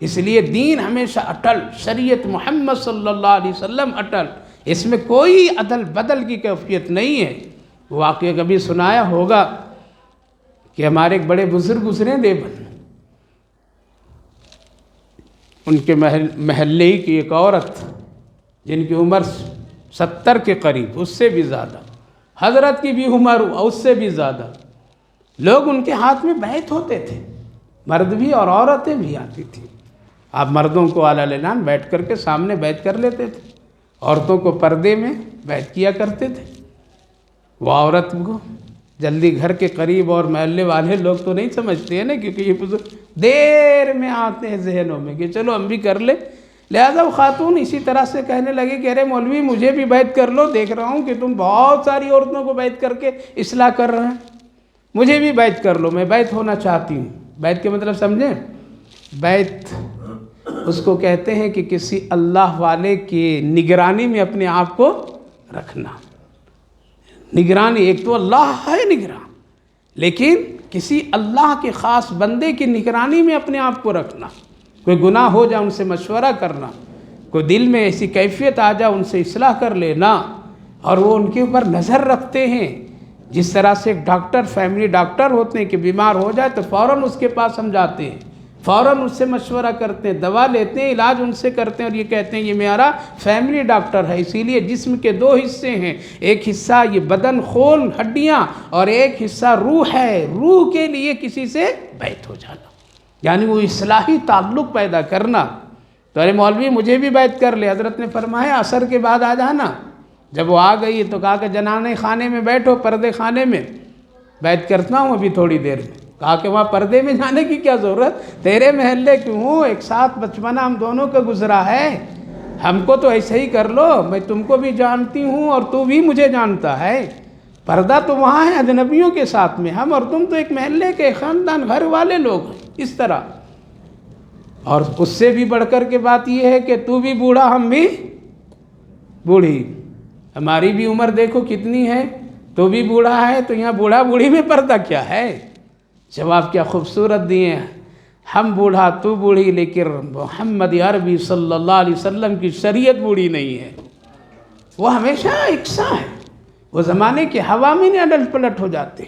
اس لیے دین ہمیشہ اٹل، شریعت محمد صلی اللہ علیہ وسلم اٹل، اس میں کوئی عدل بدل کی کیفیت نہیں ہے۔ واقعہ کبھی سنایا ہوگا کہ ہمارے ایک بڑے بزرگ گزرے دیوبند، ان کے محلے کی ایک عورت جن کی عمر 70 کے قریب، اس سے بھی زیادہ، حضرت کی بھی عمر اس سے بھی زیادہ، لوگ ان کے ہاتھ میں بیعت ہوتے تھے، مرد بھی اور عورتیں بھی آتی تھیں۔ آپ مردوں کو اعلیٰ اعلان بیٹھ کر کے سامنے بیعت کر لیتے تھے، عورتوں کو پردے میں بیعت کیا کرتے تھے۔ وہ عورت کو جلدی گھر کے قریب، اور محلے والے لوگ تو نہیں سمجھتے ہیں نا، کیونکہ یہ بزرگ دیر میں آتے ہیں ذہنوں میں کہ چلو ہم بھی کر لیں، لہذا وہ خاتون اسی طرح سے کہنے لگے کہ ارے مولوی مجھے بھی بیعت کر لو، دیکھ رہا ہوں کہ تم بہت ساری عورتوں کو بیعت کر کے اصلاح کر رہے ہیں، مجھے بھی بیعت کر لو، میں بیعت ہونا چاہتی ہوں۔ بیعت کے مطلب سمجھیں؟ بیعت اس کو کہتے ہیں کہ کسی اللہ والے کی نگرانی میں اپنے آپ کو رکھنا۔ نگرانی، ایک تو اللہ ہے نگراں، لیکن کسی اللہ کے خاص بندے کی نگرانی میں اپنے آپ کو رکھنا۔ کوئی گناہ ہو جائے ان سے مشورہ کرنا، کوئی دل میں ایسی کیفیت آ جائے ان سے اصلاح کر لینا، اور وہ ان کے اوپر نظر رکھتے ہیں۔ جس طرح سے ایک ڈاکٹر، فیملی ڈاکٹر ہوتے ہیں کہ بیمار ہو جائے تو فوراً اس کے پاس ہم جاتے ہیں، فوراً اس سے مشورہ کرتے ہیں، دوا لیتے ہیں، علاج ان سے کرتے ہیں، اور یہ کہتے ہیں یہ میرا فیملی ڈاکٹر ہے۔ اسی لیے جسم کے دو حصے ہیں، ایک حصہ یہ بدن، خون، ہڈیاں، اور ایک حصہ روح ہے۔ روح کے لیے کسی سے بیعت ہو جانا، یعنی وہ اصلاحی تعلق پیدا کرنا۔ تو ارے مولوی مجھے بھی بیعت کر لے، حضرت نے فرمایا عصر کے بعد آ جانا۔ جب وہ آ گئی تو کہا کہ جنانے خانے میں بیٹھو، پردے خانے میں، بیعت کرتا ہوں ابھی تھوڑی دیر میں۔ کہا کہ وہاں پردے میں جانے کی کیا ضرورت، تیرے محلے کیوں ہوں، ایک ساتھ بچپنا ہم دونوں کا گزرا ہے، ہم کو تو ایسے ہی کر لو، میں تم کو بھی جانتی ہوں اور تو بھی مجھے جانتا ہے۔ پردہ تو وہاں ہے اجنبیوں کے ساتھ میں، ہم اور تم تو ایک محلے کے خاندان گھر والے لوگ ہیں، اس طرح۔ اور اس سے بھی بڑھ کر کے بات یہ ہے کہ تو بھی بوڑھا، ہم بھی بوڑھی، ہماری بھی عمر دیکھو کتنی ہے، تو بھی بوڑھا ہے، تو یہاں بوڑھا بوڑھی میں پردہ کیا ہے؟ جواب کیا خوبصورت دیے ہیں ہم بوڑھا تو بوڑھی، لیکن محمد عربی صلی اللہ علیہ وسلم کی شریعت بوڑھی نہیں ہے، وہ ہمیشہ یکساں ہے۔ وہ زمانے کی ہوا میں نہیں الٹ پلٹ ہو جاتے۔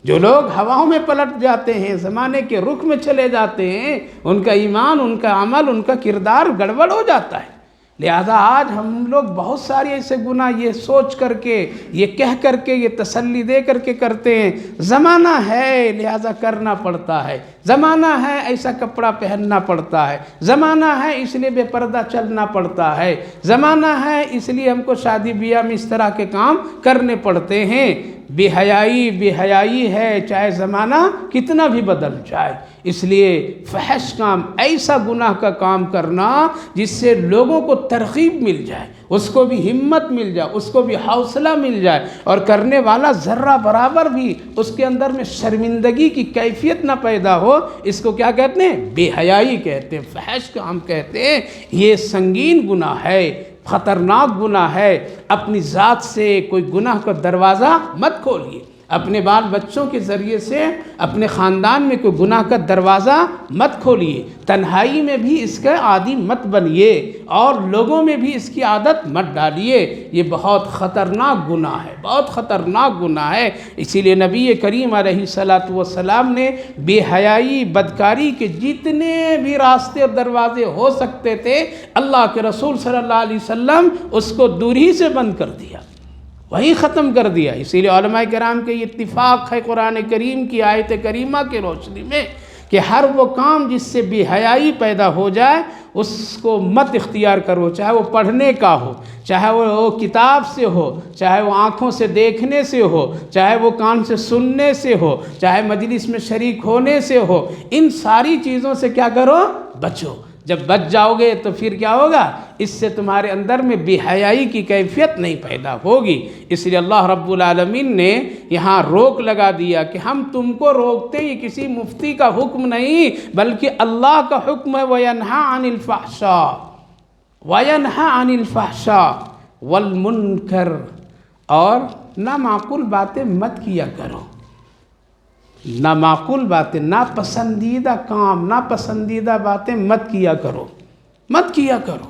جو لوگ ہواؤں میں پلٹ جاتے ہیں، زمانے کے رخ میں چلے جاتے ہیں، ان کا ایمان، ان کا عمل، ان کا کردار گڑبڑ ہو جاتا ہے۔ لہذا آج ہم لوگ بہت سارے ایسے گناہ یہ سوچ کر کے، یہ کہہ کر کے، یہ تسلی دے کر کے کرتے ہیں، زمانہ ہے لہذا کرنا پڑتا ہے، زمانہ ہے ایسا کپڑا پہننا پڑتا ہے، زمانہ ہے اس لیے بے پردہ چلنا پڑتا ہے، زمانہ ہے اس لیے ہم کو شادی بیاہ میں اس طرح کے کام کرنے پڑتے ہیں۔ بے حیائی ہے، چاہے زمانہ کتنا بھی بدل جائے۔ اس لیے فحش کام، ایسا گناہ کا کام کرنا جس سے لوگوں کو ترغیب مل جائے، اس کو بھی ہمت مل جائے، اس کو بھی حوصلہ مل جائے، اور کرنے والا ذرہ برابر بھی اس کے اندر میں شرمندگی کی کیفیت نہ پیدا ہو، اس کو کیا کہتے ہیں؟ بے حیائی کہتے ہیں، فحش کام کہتے ہیں۔ یہ سنگین گناہ ہے، خطرناک گناہ ہے۔ اپنی ذات سے کوئی گناہ کا دروازہ مت کھولیے، اپنے بال بچوں کے ذریعے سے اپنے خاندان میں کوئی گناہ کا دروازہ مت کھولیے، تنہائی میں بھی اس کا عادی مت بنیے، اور لوگوں میں بھی اس کی عادت مت ڈالیے۔ یہ بہت خطرناک گناہ ہے، بہت خطرناک گناہ ہے۔ اسی لیے نبی کریم علیہ السلام نے بے حیائی، بدکاری کے جتنے بھی راستے اور دروازے ہو سکتے تھے، اللہ کے رسول صلی اللہ علیہ وسلم اس کو دور ہی سے بند کر دیا، وہی ختم کر دیا۔ اسی لیے علماء کرام کے یہ اتفاق ہے قرآن کریم کی آیت کریمہ کے روشنی میں کہ ہر وہ کام جس سے بے حیائی پیدا ہو جائے اس کو مت اختیار کرو، چاہے وہ پڑھنے کا ہو، چاہے وہ کتاب سے ہو، چاہے وہ آنکھوں سے دیکھنے سے ہو، چاہے وہ کان سے سننے سے ہو، چاہے مجلس میں شریک ہونے سے ہو، ان ساری چیزوں سے کیا کرو؟ بچو۔ جب بچ جاؤ گے تو پھر کیا ہوگا؟ اس سے تمہارے اندر میں بے حیائی کی کیفیت نہیں پیدا ہوگی۔ اس لیے اللہ رب العالمین نے یہاں روک لگا دیا کہ ہم تم کو روکتے، یہ کسی مفتی کا حکم نہیں بلکہ اللہ کا حکم ہے۔ وَيَنْهَا عَنِ الْفَحْشَاءِ وَيَنْهَا عَنِ الْفَحْشَاءِ وَالْمُنْكَرِ، اور نامعقول باتیں مت کیا کرو، نامعقول باتیں، ناپسندیدہ کام، ناپسندیدہ باتیں مت کیا کرو، مت کیا کرو۔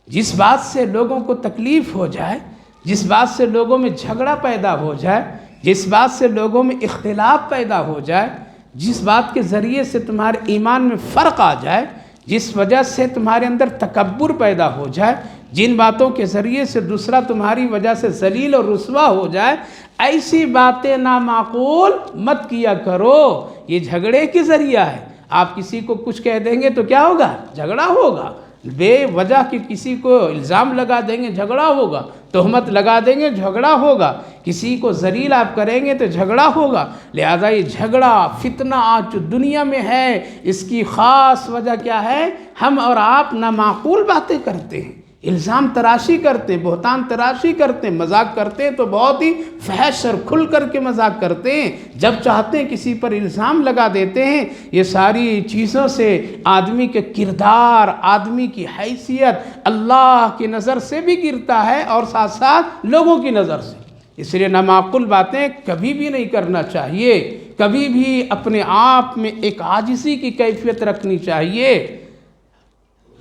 جس بات سے لوگوں کو تکلیف ہو جائے، جس بات سے لوگوں میں جھگڑا پیدا ہو جائے، جس بات سے لوگوں میں اختلاف پیدا ہو جائے، جس بات کے ذریعے سے تمہارے ایمان میں فرق آ جائے، جس وجہ سے تمہارے اندر تکبر پیدا ہو جائے، جن باتوں کے ذریعے سے دوسرا تمہاری وجہ سے ذلیل اور رسوا ہو جائے، ایسی باتیں نامعقول مت کیا کرو۔ یہ جھگڑے کی ذریعہ ہے۔ آپ کسی کو کچھ کہہ دیں گے تو کیا ہوگا؟ جھگڑا ہوگا۔ بے وجہ کہ کسی کو الزام لگا دیں گے، جھگڑا ہوگا۔ تہمت لگا دیں گے، جھگڑا ہوگا۔ کسی کو ذلیل آپ کریں گے تو جھگڑا ہوگا۔ لہذا یہ جھگڑا، فتنہ آج جو دنیا میں ہے، اس کی خاص وجہ کیا ہے؟ ہم اور آپ نامعقول باتیں کرتے ہیں، الزام تراشی کرتے ہیں، بہتان تراشی کرتے ہیں، مذاق کرتے ہیں تو بہت ہی فحش اور کھل کر کے مذاق کرتے ہیں، جب چاہتے ہیں کسی پر الزام لگا دیتے ہیں۔ یہ ساری چیزوں سے آدمی کے کردار، آدمی کی حیثیت اللہ کی نظر سے بھی گرتا ہے اور ساتھ ساتھ لوگوں کی نظر سے۔ اس لیے نامعقول باتیں کبھی بھی نہیں کرنا چاہیے، کبھی بھی اپنے آپ میں ایک عاجزی کی کیفیت رکھنی چاہیے۔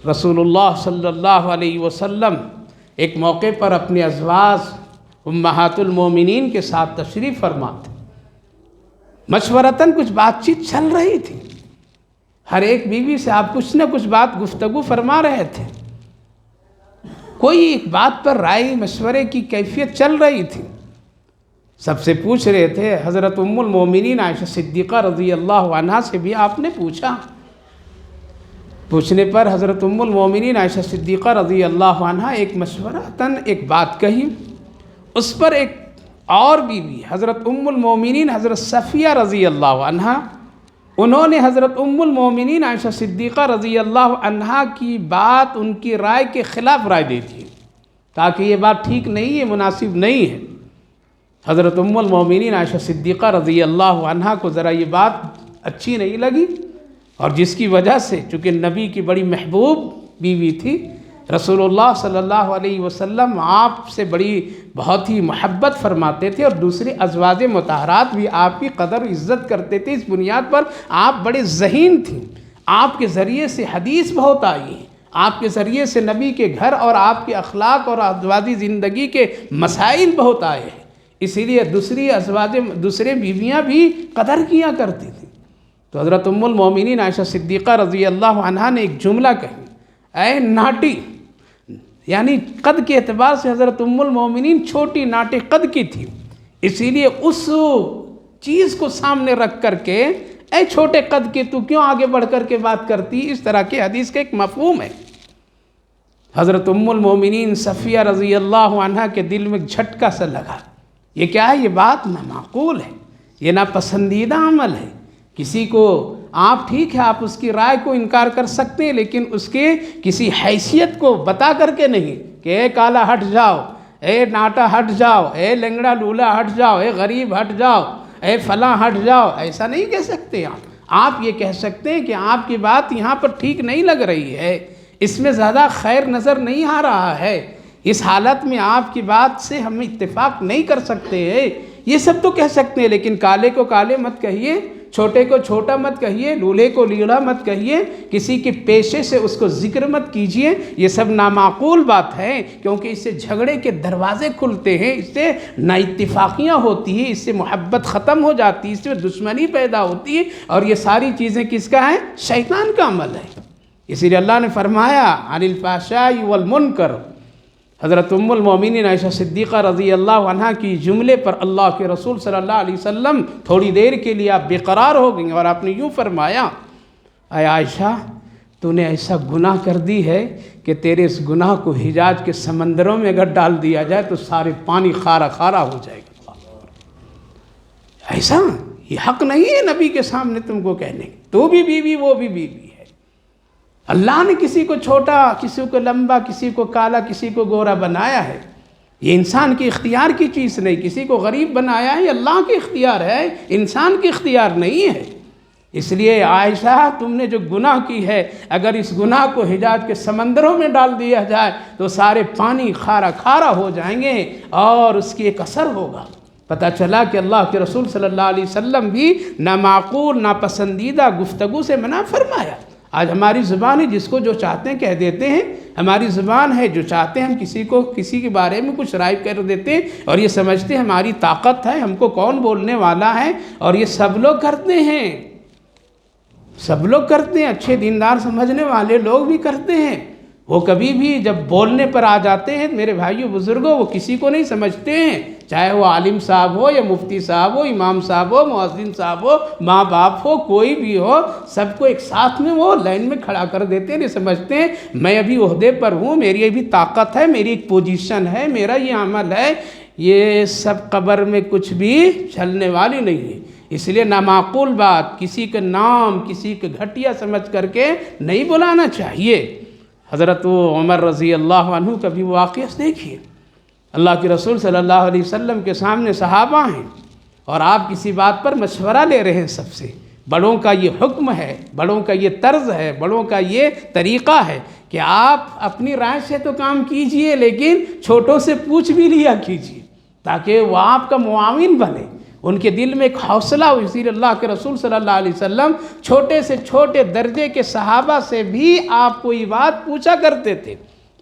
رسول اللہ صلی اللہ علیہ وسلم ایک موقع پر اپنے ازواج امہات المومنین کے ساتھ تشریف فرما تھے۔ مشورتاً کچھ بات چیت چل رہی تھی، ہر ایک بیوی سے آپ کچھ نہ کچھ بات گفتگو فرما رہے تھے، کوئی ایک بات پر رائے مشورے کی کیفیت چل رہی تھی۔ سب سے پوچھ رہے تھے، حضرت ام المومنین عائشہ صدیقہ رضی اللہ عنہا سے بھی آپ نے پوچھا۔ پوچھنے پر حضرت ام المومنین عائشہ صدیقہ رضی اللہ عنہا ایک مشورتاً ایک بات کہی، اس پر ایک اور بیوی حضرت ام المومنین حضرت صفیہ رضی اللہ عنہا، انہوں نے حضرت ام المومنین عائشہ صدیقہ رضی اللہ عنہا کی بات، ان کی رائے کے خلاف رائے دی تھی، تاکہ یہ بات ٹھیک نہیں ہے، مناسب نہیں ہے۔ حضرت ام المومنین عائشہ صدیقہ رضی اللہ عنہا کو ذرا یہ بات اچھی نہیں لگی، اور جس کی وجہ سے چونکہ نبی کی بڑی محبوب بیوی تھی، رسول اللہ صلی اللہ علیہ وسلم آپ سے بہت ہی محبت فرماتے تھے، اور دوسرے ازواج مطہرات بھی آپ کی قدر و عزت کرتے تھے، اس بنیاد پر آپ بڑے ذہین تھیں، آپ کے ذریعے سے حدیث بہت آئی ہے، آپ کے ذریعے سے نبی کے گھر اور آپ کے اخلاق اور ازواجی زندگی کے مسائل بہت آئے ہیں، اسی لیے دوسرے بیویاں بھی قدر کیا کرتی تھیں۔ تو حضرت ام المومنین عائشہ صدیقہ رضی اللہ عنہا نے ایک جملہ کہی، اے ناٹی، یعنی قد کے اعتبار سے حضرت ام المومنین چھوٹی ناٹے قد کی تھی، اسی لیے اس چیز کو سامنے رکھ کر کے اے چھوٹے قد کے تو کیوں آگے بڑھ کر کے بات کرتی، اس طرح کے حدیث کا ایک مفہوم ہے۔ حضرت ام المومنین صفیہ رضی اللہ عنہا کے دل میں جھٹکا سا لگا، یہ کیا ہے، یہ بات نامعقول ہے، یہ ناپسندیدہ عمل ہے۔ کسی کو آپ ٹھیک ہے، آپ اس کی رائے کو انکار کر سکتے ہیں، لیکن اس کے کسی حیثیت کو بتا کر کے نہیں کہ اے کالا ہٹ جاؤ، اے ناٹا ہٹ جاؤ، اے لنگڑا لولا ہٹ جاؤ، اے غریب ہٹ جاؤ، اے فلاں ہٹ جاؤ، ایسا نہیں کہہ سکتے آپ یہ کہہ سکتے ہیں کہ آپ کی بات یہاں پر ٹھیک نہیں لگ رہی ہے، اس میں زیادہ خیر نظر نہیں آ رہا ہے، اس حالت میں آپ کی بات سے ہم اتفاق نہیں کر سکتے ہیں، یہ سب تو کہہ سکتے ہیں، لیکن کالے کو کالے مت کہیے، چھوٹے کو چھوٹا مت کہیے، لولے کو لیڑا مت کہیے، کسی کے پیشے سے اس کو ذکر مت کیجئے، یہ سب نامعقول بات ہے، کیونکہ اس سے جھگڑے کے دروازے کھلتے ہیں، اس سے نا اتفاقیاں ہوتی ہیں، اس سے محبت ختم ہو جاتی ہے، اس سے دشمنی پیدا ہوتی ہے، اور یہ ساری چیزیں کس کا ہے، شیطان کا عمل ہے۔ اسی لیے اللہ نے فرمایا عن الفحشاء والمنکر، حضرت ام المومنین عائشہ صدیقہ رضی اللہ عنہ کی جملے پر اللہ کے رسول صلی اللہ علیہ وسلم تھوڑی دیر کے لیے آپ بے قرار ہو گئیں، اور آپ نے یوں فرمایا، اے عائشہ، تو نے ایسا گناہ کر دی ہے کہ تیرے اس گناہ کو حجاز کے سمندروں میں اگر ڈال دیا جائے تو سارے پانی خارا خارا ہو جائے گا۔ ایسا یہ حق نہیں ہے نبی کے سامنے تم کو کہنے، تو بھی بیوی وہ بھی بیوی ہے۔ اللہ نے کسی کو چھوٹا، کسی کو لمبا، کسی کو کالا، کسی کو گورا بنایا ہے، یہ انسان کے اختیار کی چیز نہیں، کسی کو غریب بنایا ہے یہ اللہ کے اختیار ہے، انسان کے اختیار نہیں ہے۔ اس لیے عائشہ تم نے جو گناہ کی ہے، اگر اس گناہ کو حجاز کے سمندروں میں ڈال دیا جائے تو سارے پانی خارا خارا ہو جائیں گے، اور اس کی ایک اثر ہوگا۔ پتہ چلا کہ اللہ کے رسول صلی اللہ علیہ وسلم بھی نامعقول، ناپسندیدہ گفتگو سے منع فرمایا۔ آج ہماری زبان ہے، جس کو جو چاہتے ہیں کہہ دیتے ہیں، ہماری زبان ہے، جو چاہتے ہیں ہم کسی کے بارے میں کچھ رائے کر دیتے ہیں، اور یہ سمجھتے ہیں ہماری طاقت ہے، ہم کو کون بولنے والا ہے، اور یہ سب لوگ کرتے ہیں، سب لوگ کرتے ہیں، اچھے دیندار سمجھنے والے لوگ بھی کرتے ہیں۔ وہ کبھی بھی جب بولنے پر آ جاتے ہیں میرے بھائیو بزرگوں، وہ کسی کو نہیں سمجھتے ہیں، چاہے وہ عالم صاحب ہو یا مفتی صاحب ہو، امام صاحب ہو، مؤذن صاحب ہو، ماں باپ ہو، کوئی بھی ہو، سب کو ایک ساتھ میں وہ لائن میں کھڑا کر دیتے ہیں، نہیں سمجھتے ہیں میں ابھی عہدے پر ہوں، میری ابھی طاقت ہے، میری ایک پوزیشن ہے، میرا یہ عمل ہے۔ یہ سب قبر میں کچھ بھی چلنے والی نہیں ہے۔ اس لیے نامعقول بات کسی کا نام، کسی کا گھٹیا سمجھ کر کے نہیں بلانا چاہیے۔ حضرت عمر رضی اللہ عنہ کا بھی واقعہ دیکھیے، اللہ کے رسول صلی اللہ علیہ وسلم کے سامنے صحابہ ہیں، اور آپ کسی بات پر مشورہ لے رہے ہیں سب سے، بڑوں کا یہ حکم ہے، بڑوں کا یہ طرز ہے، بڑوں کا یہ طریقہ ہے کہ آپ اپنی رائے سے تو کام کیجئے، لیکن چھوٹوں سے پوچھ بھی لیا کیجئے تاکہ وہ آپ کا معاون بنے، ان کے دل میں ایک حوصلہ ہو۔ اسی لیے اللہ کے رسول صلی اللہ علیہ وسلم چھوٹے سے چھوٹے درجے کے صحابہ سے بھی آپ کوئی بات پوچھا کرتے تھے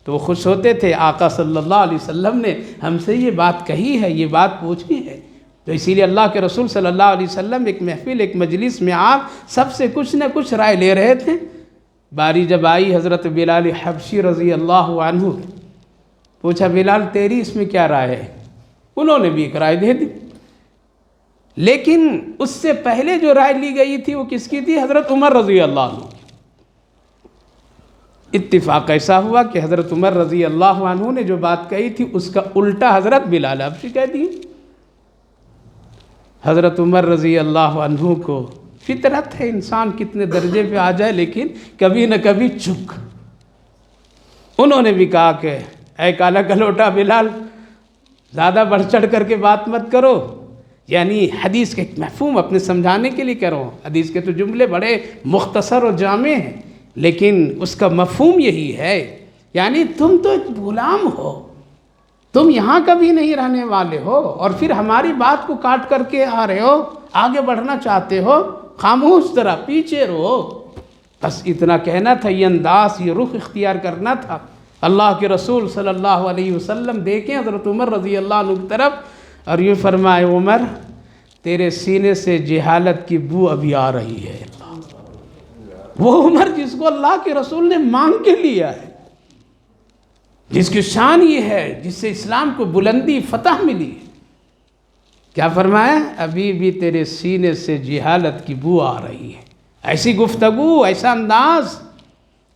تو وہ خوش ہوتے تھے، آقا صلی اللہ علیہ وسلم نے ہم سے یہ بات کہی ہے، یہ بات پوچھی ہے۔ تو اسی لیے اللہ کے رسول صلی اللہ علیہ وسلم ایک محفل، ایک مجلس میں آپ سب سے کچھ نہ کچھ رائے لے رہے تھے۔ باری جب آئی حضرت بلال حبشی رضی اللہ عنہ، پوچھا بلال تیری اس میں کیا رائے ہے؟ انہوں نے بھی ایک رائے دے دی، لیکن اس سے پہلے جو رائے لی گئی تھی وہ کس کی تھی؟ حضرت عمر رضی اللہ عنہ کی۔ اتفاق ایسا ہوا کہ حضرت عمر رضی اللہ عنہ نے جو بات کہی تھی اس کا الٹا حضرت بلال حبشی کہہ دی۔ حضرت عمر رضی اللہ عنہ کو فطرت ہے، انسان کتنے درجے پہ آ جائے لیکن کبھی نہ کبھی چک، انہوں نے بھی کہا کہ اے کالا کلوٹا بلال، زیادہ بڑھ چڑھ کر کے بات مت کرو، یعنی حدیث کے ایک مفہوم اپنے سمجھانے کے لیے کرو، حدیث کے تو جملے بڑے مختصر اور جامع ہیں، لیکن اس کا مفہوم یہی ہے، یعنی تم تو ایک غلام ہو، تم یہاں کبھی نہیں رہنے والے ہو، اور پھر ہماری بات کو کاٹ کر کے آ رہے ہو، آگے بڑھنا چاہتے ہو، خاموش ذرا پیچھے رہو۔ بس اتنا کہنا تھا، یہ انداز، یہ رخ اختیار کرنا تھا۔ اللہ کے رسول صلی اللہ علیہ وسلم دیکھیں حضرت عمر رضی اللہ عنہ کی طرف اور یہ فرمائے، عمر تیرے سینے سے جہالت کی بو ابھی آ رہی ہے۔ وہ عمر جس کو اللہ کے رسول نے مانگ کے لیا ہے، جس کی شان یہ ہے، جس سے اسلام کو بلندی فتح ملی ہے، کیا فرمایا؟ ابھی بھی تیرے سینے سے جہالت کی بو آ رہی ہے۔ ایسی گفتگو، ایسا انداز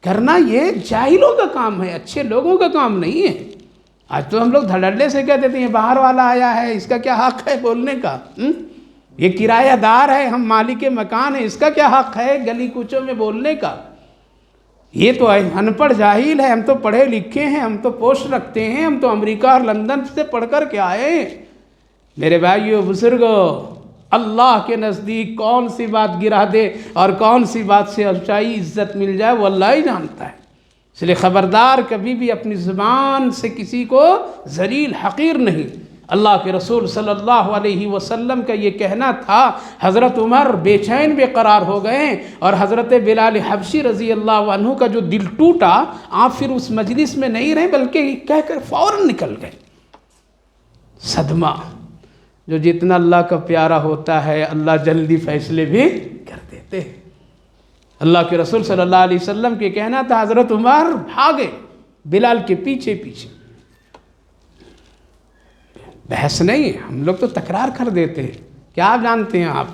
کرنا یہ جاہلوں کا کام ہے، اچھے لوگوں کا کام نہیں ہے۔ آج تو ہم لوگ دھڑلے سے کہتے تھے یہ باہر والا آیا ہے، اس کا کیا حق ہے بولنے کا؟ یہ کرایہ دار ہے، ہم مالک مکان ہیں، اس کا کیا حق ہے گلی کوچوں میں بولنے کا؟ یہ تو ان پڑھ جاہل ہے، ہم تو پڑھے لکھے ہیں، ہم تو پوسٹ رکھتے ہیں، ہم تو امریکہ اور لندن سے پڑھ کر کے آئے ہیں۔ میرے بھائیو بزرگو، اللہ کے نزدیک کون سی بات گرا دے اور کون سی بات سے اونچائی عزت مل جائے وہ اللہ ہی جانتا ہے۔ اس لیے خبردار، کبھی بھی اپنی زبان سے کسی کو ذلیل حقیر نہیں۔ اللہ کے رسول صلی اللہ علیہ وسلم کا یہ کہنا تھا، حضرت عمر بے چین بے قرار ہو گئے اور حضرت بلال حبشی رضی اللہ عنہ کا جو دل ٹوٹا، آپ پھر اس مجلس میں نہیں رہے بلکہ کہہ کر فوراً نکل گئے۔ صدمہ، جو جتنا اللہ کا پیارا ہوتا ہے اللہ جلدی فیصلے بھی کر دیتے ہیں۔ اللہ کے رسول صلی اللہ علیہ وسلم کے کہنا تھا، حضرت عمر بھاگے بلال کے پیچھے پیچھے۔ بحث نہیں، ہم لوگ تو تکرار کر دیتے ہیں، کیا جانتے ہیں آپ؟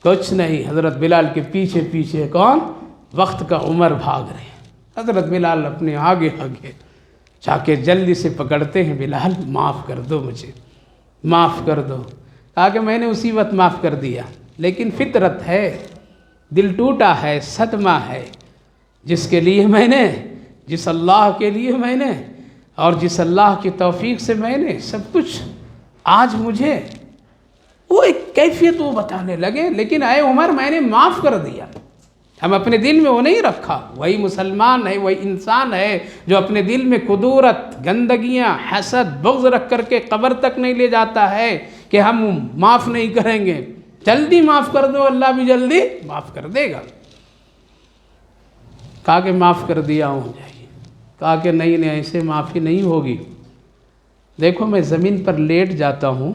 کچھ نہیں، حضرت بلال کے پیچھے پیچھے کون؟ وقت کا عمر بھاگ رہے ہیں۔ حضرت بلال اپنے آگے آگے جا کے جلدی سے پکڑتے ہیں، بلال معاف کر دو، مجھے معاف کر دو۔ کہا کہ میں نے اسی وقت معاف کر دیا، لیکن فطرت ہے، دل ٹوٹا ہے، صدمہ ہے، جس کے لیے میں نے، جس اللہ کے لیے میں نے اور جس اللہ کی توفیق سے میں نے سب کچھ، آج مجھے وہ ایک کیفیت وہ بتانے لگے، لیکن اے عمر میں نے معاف کر دیا۔ ہم اپنے دل میں وہ نہیں رکھا۔ وہی مسلمان ہے، وہی انسان ہے جو اپنے دل میں قدورت، گندگیاں، حسد، بغض رکھ کر کے قبر تک نہیں لے جاتا ہے کہ ہم معاف نہیں کریں گے۔ جلدی معاف کر دو، اللہ بھی جلدی معاف کر دے گا۔ کہا کہ معاف کر دیا ہوں، جائیے۔ کہا کہ نہیں، ایسے معافی نہیں ہوگی۔ دیکھو میں زمین پر لیٹ جاتا ہوں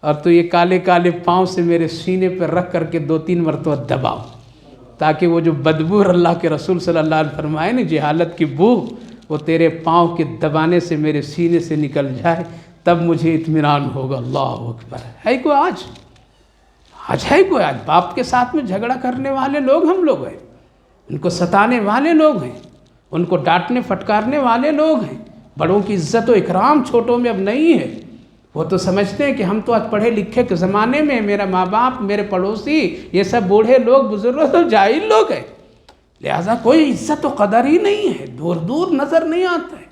اور تو یہ کالے کالے پاؤں سے میرے سینے پر رکھ کر کے 2-3 مرتبہ دباؤ، تاکہ وہ جو بدبو اللہ کے رسول صلی اللہ علیہ وسلم فرمائے نا، جہالت کی بو، وہ تیرے پاؤں کے دبانے سے میرے سینے سے نکل جائے، تب مجھے اطمینان ہوگا۔ اللہ اکبر۔ ہے کوئی آج ہے کوئی؟ آج باپ کے ساتھ میں جھگڑا کرنے والے لوگ ہم لوگ ہیں، ان کو ستانے والے لوگ ہیں، ان کو ڈانٹنے پھٹکارنے والے لوگ ہیں۔ بڑوں کی عزت و اکرام چھوٹوں میں اب نہیں ہے۔ وہ تو سمجھتے ہیں کہ ہم تو آج پڑھے لکھے کے زمانے میں، میرا ماں باپ، میرے پڑوسی، یہ سب بوڑھے لوگ، بزرگ تو جاہل لوگ ہیں، لہٰذا کوئی عزت و قدر ہی نہیں ہے، دور دور نظر نہیں آتا ہے۔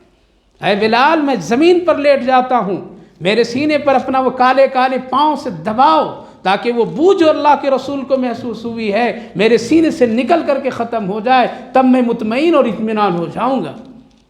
اے بلال، میں زمین پر لیٹ جاتا ہوں، میرے سینے پر اپنا وہ کالے کالے پاؤں سے دباؤ، تاکہ وہ بو جو اللہ کے رسول کو محسوس ہوئی ہے میرے سینے سے نکل کر کے ختم ہو جائے، تب میں مطمئن اور اطمینان ہو جاؤں گا۔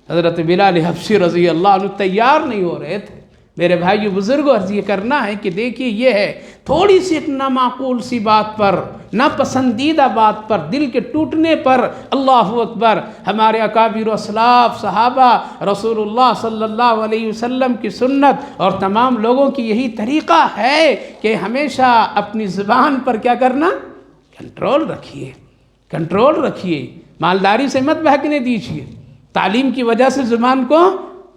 حضرت بلال حبشی رضی اللہ عنہ تیار نہیں ہو رہے تھے۔ میرے بھائی بزرگوں، عرض یہ کرنا ہے کہ دیکھیے، یہ ہے تھوڑی سی ایک نامعقول سی بات پر، ناپسندیدہ بات پر، دل کے ٹوٹنے پر، اللہ اکبر، ہمارے اکابر و اسلاف صحابہ رسول اللہ صلی اللہ علیہ وسلم کی سنت اور تمام لوگوں کی یہی طریقہ ہے کہ ہمیشہ اپنی زبان پر کیا کرنا؟ کنٹرول رکھیے، کنٹرول رکھیے، مالداری سے مت بہکنے دیجیے، تعلیم کی وجہ سے زبان کو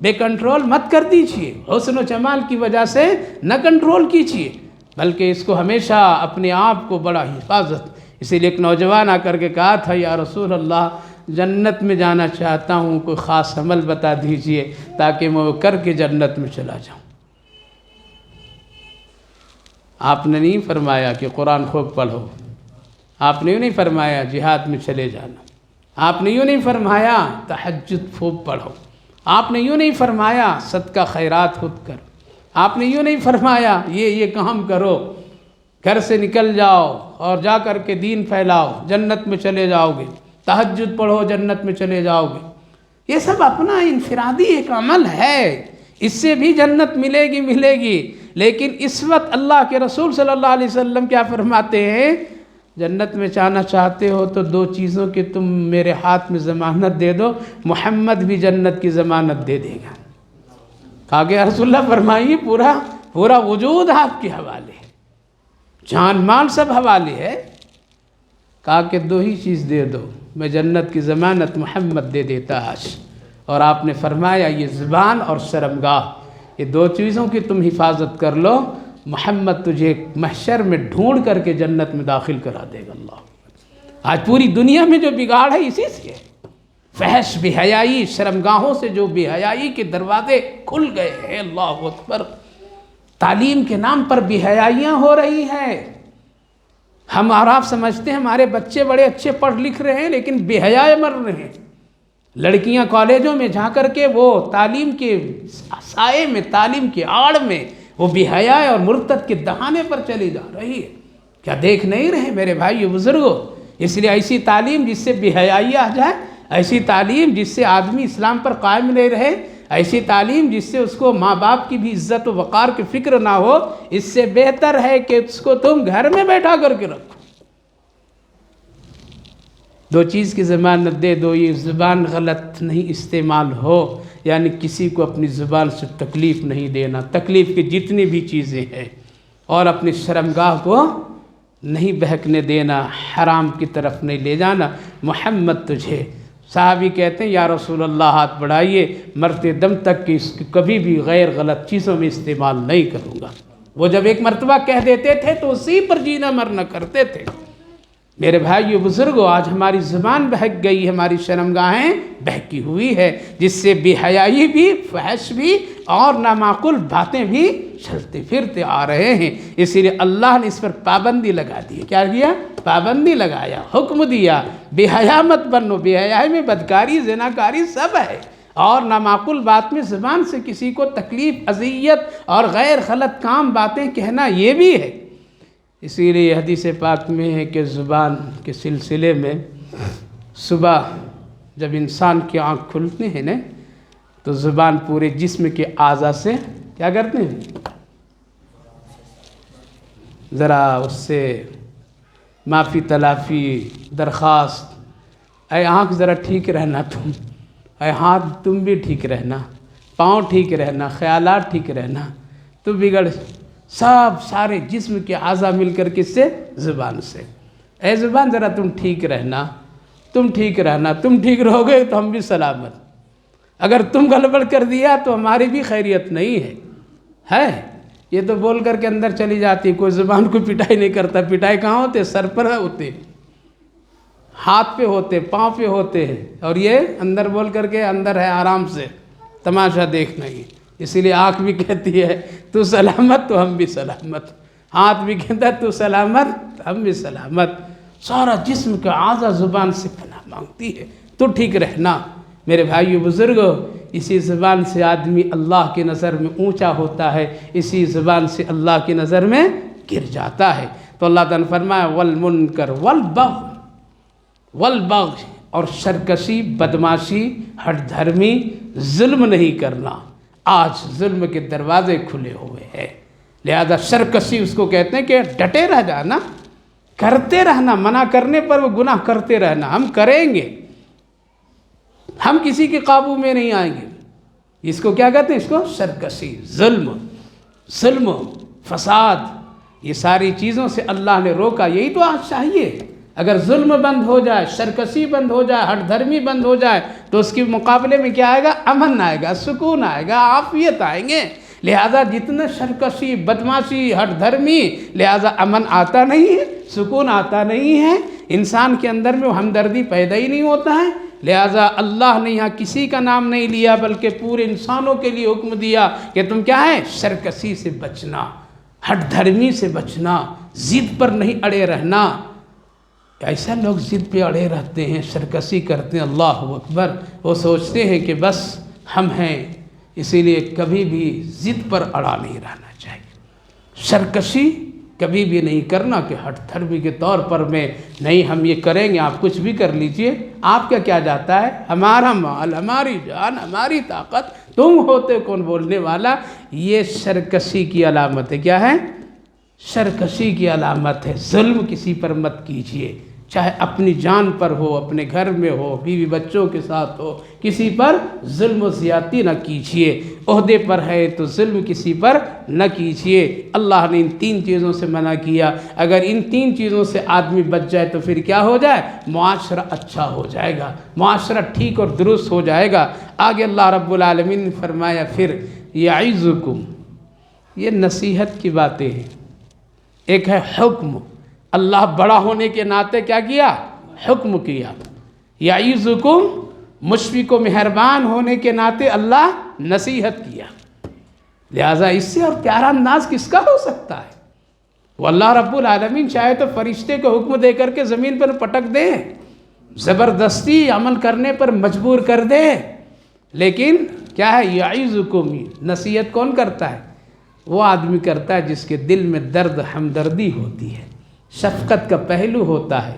بے کنٹرول مت کر دیجیے، حسن و جمال کی وجہ سے نہ کنٹرول کیجیے، بلکہ اس کو ہمیشہ اپنے آپ کو بڑا حفاظت۔ اسی لیے ایک نوجوان آ کر کے کہا تھا، یا رسول اللہ، جنت میں جانا چاہتا ہوں، کوئی خاص عمل بتا دیجئے تاکہ میں وہ کر کے جنت میں چلا جاؤں۔ آپ نے نہیں فرمایا کہ قرآن خوب پڑھو، آپ نے یوں نہیں فرمایا جہاد میں چلے جانا، آپ نے یوں نہیں فرمایا تہجد خوب پڑھو، آپ نے یوں نہیں فرمایا صدقہ خیرات خود کر، آپ نے یوں نہیں فرمایا یہ کام کرو، گھر سے نکل جاؤ اور جا کر کے دین پھیلاؤ، جنت میں چلے جاؤ گے، تہجد پڑھو، جنت میں چلے جاؤ گے۔ یہ سب اپنا انفرادی ایک عمل ہے، اس سے بھی جنت ملے گی، لیکن اس وقت اللہ کے رسول صلی اللہ علیہ وسلم کیا فرماتے ہیں؟ جنت میں جانا چاہتے ہو تو دو چیزوں کی تم میرے ہاتھ میں ضمانت دے دو، محمد بھی جنت کی ضمانت دے دے گا۔ کہا کہ یا رسول اللہ فرمائیے، پورا وجود آپ کے حوالے ہے، جان مال سب حوالے ہے۔ کہا کہ دو ہی چیز دے دو، میں جنت کی ضمانت محمد دے دیتا آج۔ اور آپ نے فرمایا یہ زبان اور شرمگاہ، یہ دو چیزوں کی تم حفاظت کر لو، محمد تجھے محشر میں ڈھونڈ کر کے جنت میں داخل کرا دے گا۔ اللہ، آج پوری دنیا میں جو بگاڑ ہے اسی سے ہے، فحش بے حیائی، شرمگاہوں سے جو بے حیائی کے دروازے کھل گئے ہیں۔ اللہ اکبر، تعلیم کے نام پر بے حیائیاں ہو رہی ہیں۔ ہم اور آپ سمجھتے ہیں ہمارے بچے بڑے اچھے پڑھ لکھ رہے ہیں، لیکن بے حیائے مر رہے ہیں۔ لڑکیاں کالجوں میں جا کر کے وہ تعلیم کے سائے میں، تعلیم کی آڑ میں وہ بے حیاء اور مرتد کے دہانے پر چلی جا رہی ہے۔ کیا دیکھ نہیں رہے میرے بھائیو بزرگوں؟ اس لیے ایسی تعلیم جس سے بے حیائی آ جائے، ایسی تعلیم جس سے آدمی اسلام پر قائم نہیں رہے، ایسی تعلیم جس سے اس کو ماں باپ کی بھی عزت و وقار کی فکر نہ ہو، اس سے بہتر ہے کہ اس کو تم گھر میں بیٹھا کر کے رکھو۔ دو چیز کی ضمانت دے دو، یہ زبان غلط نہیں استعمال ہو، یعنی کسی کو اپنی زبان سے تکلیف نہیں دینا، تکلیف کی جتنی بھی چیزیں ہیں، اور اپنی شرمگاہ کو نہیں بہکنے دینا، حرام کی طرف نہیں لے جانا۔ محمد تجھے، صحابی کہتے ہیں یا رسول اللہ ہاتھ بڑھائیے، مرتے دم تک کہ اس کی کبھی بھی غیر غلط چیزوں میں استعمال نہیں کروں گا۔ وہ جب ایک مرتبہ کہہ دیتے تھے تو اسی پر جینا مرنا کرتے تھے۔ میرے بھائیو بزرگوں، آج ہماری زبان بہک گئی، ہماری شرمگاہیں بہکی ہوئی ہے، جس سے بے حیائی بھی، فحش بھی اور نامعقول باتیں بھی چلتے پھرتے آ رہے ہیں۔ اسی لیے اللہ نے اس پر پابندی لگا دی۔ کیا کیا؟ پابندی لگایا، حکم دیا، بے حیا مت بنو۔ بے حیائی میں بدکاری، زناکاری سب ہے، اور نامعقول بات میں زبان سے کسی کو تکلیف، اذیت اور غیر غلط کام باتیں کہنا یہ بھی ہے۔ اسی لیے حدیث پاک میں ہے کہ زبان کے سلسلے میں صبح جب انسان کی آنکھ کھلتے ہیں نا، تو زبان پورے جسم کے اعضاء سے کیا کرتے ہیں؟ ذرا اس سے معافی تلافی درخواست، اے آنکھ ذرا ٹھیک رہنا تم، اے ہاتھ تم بھی ٹھیک رہنا، پاؤں ٹھیک رہنا، خیالات ٹھیک رہنا، تو بگڑ سب سارے جسم کے اعضاء مل کر کس سے؟ زبان سے۔ اے زبان ذرا تم ٹھیک رہنا، تم ٹھیک رہنا، تم ٹھیک رہو گے تو ہم بھی سلامت، اگر تم گڑبڑ کر دیا تو ہماری بھی خیریت نہیں ہے۔ یہ تو بول کر کے اندر چلی جاتی، کوئی زبان کو پٹائی نہیں کرتا۔ پٹائی کہاں ہوتے؟ سر پر ہوتے، ہاتھ پہ ہوتے، پاؤں پہ ہوتے ہیں، اور یہ اندر بول کر کے اندر ہے آرام سے تماشا دیکھنا ہی۔ اسی لیے آنکھ بھی کہتی ہے تو سلامت تو ہم بھی سلامت، ہاتھ بھی کہتا ہے تو سلامت ہم بھی سلامت، سارا جسم کا اعضاء زبان سے پناہ مانگتی ہے، تو ٹھیک رہنا۔ میرے بھائیو بزرگوں، اسی زبان سے آدمی اللہ کی نظر میں اونچا ہوتا ہے، اسی زبان سے اللہ کی نظر میں گر جاتا ہے۔ تو اللہ تعالیٰ نے فرمایا والمنکر والبغی، اور سرکشی، بدماشی، ہٹ دھرمی، ظلم نہیں کرنا۔ آج ظلم کے دروازے کھلے ہوئے ہیں، لہذا سرکشی اس کو کہتے ہیں کہ ڈٹے رہ جانا، کرتے رہنا، منع کرنے پر وہ گناہ کرتے رہنا، ہم کریں گے، ہم کسی کے قابو میں نہیں آئیں گے۔ اس کو کیا کہتے ہیں؟ اس کو سرکشی، ظلم، فساد، یہ ساری چیزوں سے اللہ نے روکا۔ یہی تو آج چاہیے، اگر ظلم بند ہو جائے، سرکشی بند ہو جائے، ہٹ دھرمی بند ہو جائے، تو اس کے مقابلے میں کیا آئے گا؟ امن آئے گا، سکون آئے گا، عافیت آئیں گے۔ لہذا جتنے سرکشی، بدماشی، ہٹ دھرمی، لہذا امن آتا نہیں ہے، سکون آتا نہیں ہے، انسان کے اندر میں ہمدردی پیدا ہی نہیں ہوتا ہے۔ لہذا اللہ نے یہاں کسی کا نام نہیں لیا، بلکہ پورے انسانوں کے لیے حکم دیا کہ تم کیا ہے؟ سرکشی سے بچنا، ہٹ دھرمی سے بچنا، ضد پر نہیں اڑے رہنا۔ ایسا لوگ ضد پہ اڑے رہتے ہیں، سرکشی کرتے ہیں، اللہ اکبر، وہ سوچتے ہیں کہ بس ہم ہیں۔ اسی لیے کبھی بھی ضد پر اڑا نہیں رہنا چاہیے، سرکشی کبھی بھی نہیں کرنا کہ ہٹ دھرمی کے طور پر میں نہیں، ہم یہ کریں گے، آپ کچھ بھی کر لیجئے، آپ کا کیا جاتا ہے؟ ہمارا مال، ہماری جان، ہماری طاقت، تم ہوتے کون بولنے والا؟ یہ سرکشی کی علامت ہے۔ کیا ہے؟ سرکشی کی علامت ہے۔ ظلم کسی پر مت کیجیے، چاہے اپنی جان پر ہو، اپنے گھر میں ہو، بیوی بچوں کے ساتھ ہو، کسی پر ظلم و زیادتی نہ کیجیے۔ عہدے پر ہے تو ظلم کسی پر نہ کیجیے۔ اللہ نے ان 3 چیزوں سے منع کیا۔ اگر ان 3 چیزوں سے آدمی بچ جائے تو پھر کیا ہو جائے؟ معاشرہ اچھا ہو جائے گا، معاشرہ ٹھیک اور درست ہو جائے گا۔ آگے اللہ رب العالمین نے فرمایا پھر یعظکم، یہ نصیحت کی باتیں ہیں۔ ایک ہے حکم، اللہ بڑا ہونے کے ناطے کیا کیا؟ حکم کیا۔ یعظکم، مشفق و مہربان ہونے کے ناطے اللہ نصیحت کیا۔ لہٰذا اس سے اور پیارا انداز کس کا ہو سکتا ہے؟ وہ اللہ رب العالمین چاہے تو فرشتے کو حکم دے کر کے زمین پر پٹک دے، زبردستی عمل کرنے پر مجبور کر دے، لیکن کیا ہے؟ یعظکم، نصیحت کون کرتا ہے؟ وہ آدمی کرتا ہے جس کے دل میں درد ہمدردی ہوتی ہے، شفقت کا پہلو ہوتا ہے،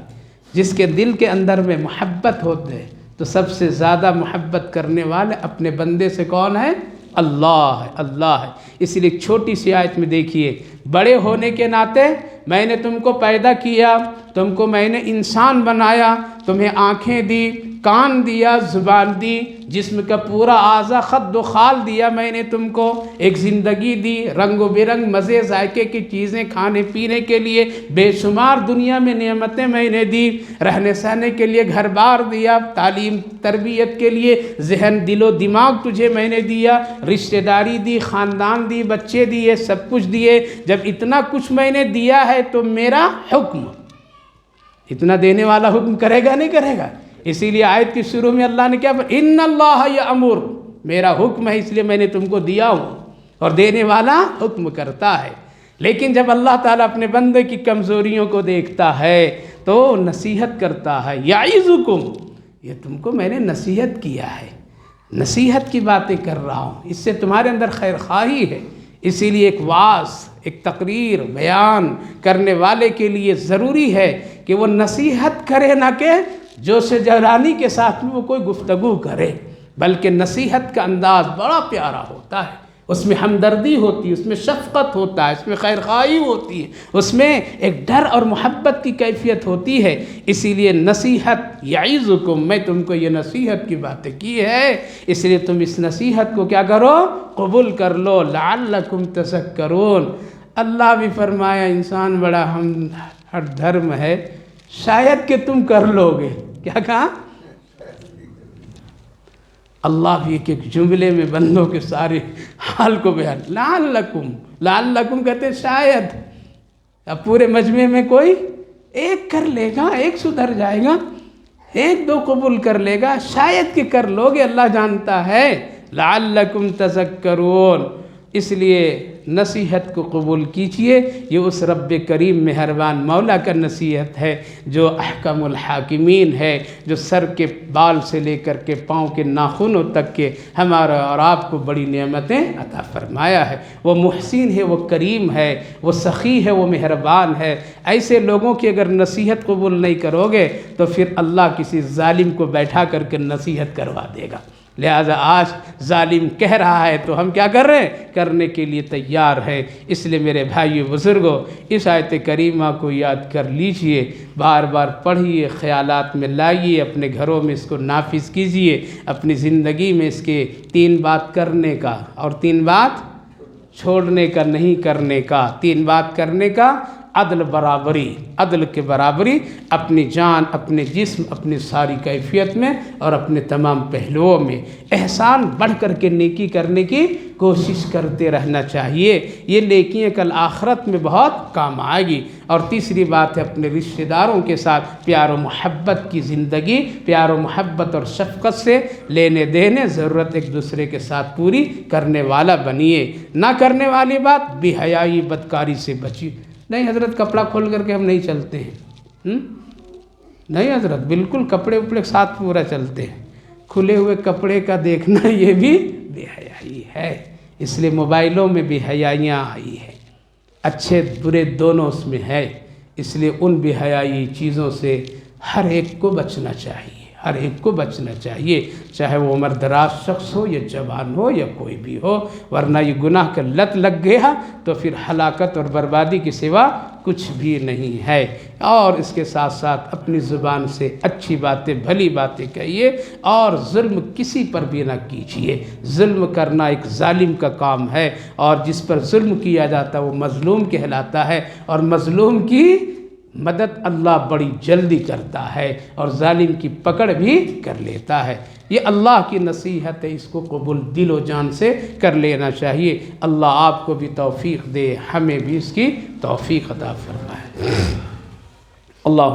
جس کے دل کے اندر میں محبت ہوتے ہے۔ تو سب سے زیادہ محبت کرنے والے اپنے بندے سے کون ہے؟ اللہ ہے، اللہ ہے۔ اس لیے ایک چھوٹی سی آیت میں دیکھیے، بڑے ہونے کے ناطے میں نے تم کو پیدا کیا، تم کو میں نے انسان بنایا، تمہیں آنکھیں دی، کان دیا، زبان دی، جسم کا پورا اعضا خد و خال دیا میں نے تم کو، ایک زندگی دی، رنگ و برنگ مزے ذائقے کی چیزیں کھانے پینے کے لیے، بے شمار دنیا میں نعمتیں میں نے دی، رہنے سہنے کے لیے گھر بار دیا، تعلیم تربیت کے لیے ذہن دل و دماغ تجھے میں نے دیا، رشتہ داری دی، خاندان دی، بچے دیے، سب کچھ دیے۔ جب اتنا کچھ میں نے دیا ہے تو میرا حکم، اتنا دینے والا حکم کرے گا نہیں کرے گا؟ اسی لیے آیت کی شروع میں اللہ نے کیا فرمایا؟ ان اللہ یأمر، میرا حکم ہے اس لیے میں نے تم کو دیا ہوں، اور دینے والا حکم کرتا ہے۔ لیکن جب اللہ تعالیٰ اپنے بندے کی کمزوریوں کو دیکھتا ہے تو نصیحت کرتا ہے۔ یعظکم، یہ تم کو میں نے نصیحت کیا ہے، نصیحت کی باتیں کر رہا ہوں، اس سے تمہارے اندر خیر خواہی ہے۔ اسی لیے ایک وعظ، ایک تقریر، بیان کرنے والے کے لیے ضروری ہے کہ وہ نصیحت کرے، نہ کہ جوش جولانی کے ساتھ میں وہ کوئی گفتگو کرے، بلکہ نصیحت کا انداز بڑا پیارا ہوتا ہے، اس میں ہمدردی ہوتی ہے، اس میں شفقت ہوتا ہے، اس میں خیر خواہی ہوتی ہے، اس میں ایک ڈر اور محبت کی کیفیت ہوتی ہے۔ اسی لیے نصیحت، یعظکم، میں تم کو یہ نصیحت کی باتیں کی ہے، اس لیے تم اس نصیحت کو کیا کرو؟ قبول کر لو، لعلکم تذکرون۔ اللہ بھی فرمایا انسان بڑا ہر دھرم ہے، شاید کہ تم کر لو گے۔ کیا کہا؟ اللہ بھی ایک جملے میں بندوں کے سارے حال کو بیان، لعلکم، لعلکم کہتے شاید، اب پورے مجمع میں کوئی ایک کر لے گا، ایک سدھر جائے گا، ایک دو قبول کر لے گا، شاید کہ کر لو گے، اللہ جانتا ہے۔ لعلکم تذکرون، اس لیے نصیحت کو قبول کیجئے، یہ اس رب کریم مہربان مولا کا نصیحت ہے جو احکم الحاکمین ہے، جو سر کے بال سے لے کر کے پاؤں کے ناخنوں تک کے ہمارا اور آپ کو بڑی نعمتیں عطا فرمایا ہے۔ وہ محسن ہے، وہ کریم ہے، وہ سخی ہے، وہ مہربان ہے۔ ایسے لوگوں کی اگر نصیحت قبول نہیں کرو گے تو پھر اللہ کسی ظالم کو بیٹھا کر کے نصیحت کروا دے گا۔ لہذا آج ظالم کہہ رہا ہے تو ہم کیا کر رہے ہیں؟ کرنے کے لیے تیار ہے۔ اس لیے میرے بھائیو بزرگوں، اس آیت کریمہ کو یاد کر لیجئے، بار بار پڑھیے، خیالات میں لائیے، اپنے گھروں میں اس کو نافذ کیجئے، اپنی زندگی میں اس کے 3 بات کرنے کا اور 3 بات چھوڑنے کا، نہیں کرنے کا، 3 بات کرنے کا، عدل برابری، عدل کے برابری اپنی جان، اپنے جسم، اپنی ساری کیفیت میں اور اپنے تمام پہلوؤں میں، احسان بڑھ کر کے نیکی کرنے کی کوشش کرتے رہنا چاہیے۔ یہ نیکیاں کل آخرت میں بہت کام آئے گی۔ اور تیسری بات ہے اپنے رشتہ داروں کے ساتھ پیار و محبت کی زندگی، پیار و محبت اور شفقت سے لینے دینے، ضرورت ایک دوسرے کے ساتھ پوری کرنے والا بنیے۔ نہ کرنے والی بات بے حیائی، بدکاری سے بچی۔ نہیں حضرت کپڑا کھول کر کے ہم نہیں چلتے ہیں، نہیں حضرت، بالکل کپڑے اپڑے ساتھ پورا چلتے ہیں۔ کھلے ہوئے کپڑے کا دیکھنا یہ بھی بے حیائی ہے۔ اس لیے موبائلوں میں بے حیائیاں آئی ہیں، اچھے برے دونوں اس میں ہے۔ اس لیے ان بے حیائی چیزوں سے ہر ایک کو بچنا چاہیے، ہر ایک کو بچنا چاہیے، چاہے وہ عمر دراز شخص ہو یا جوان ہو یا کوئی بھی ہو، ورنہ یہ گناہ کا لت لگ گیا تو پھر ہلاکت اور بربادی کے سوا کچھ بھی نہیں ہے۔ اور اس کے ساتھ ساتھ اپنی زبان سے اچھی باتیں بھلی باتیں کہیے، اور ظلم کسی پر بھی نہ کیجیے۔ ظلم کرنا ایک ظالم کا کام ہے، اور جس پر ظلم کیا جاتا ہے وہ مظلوم کہلاتا ہے، اور مظلوم کی مدد اللہ بڑی جلدی کرتا ہے اور ظالم کی پکڑ بھی کر لیتا ہے۔ یہ اللہ کی نصیحت ہے، اس کو قبول دل و جان سے کر لینا چاہیے۔ اللہ آپ کو بھی توفیق دے، ہمیں بھی اس کی توفیق عطا فرمائے۔ اللہم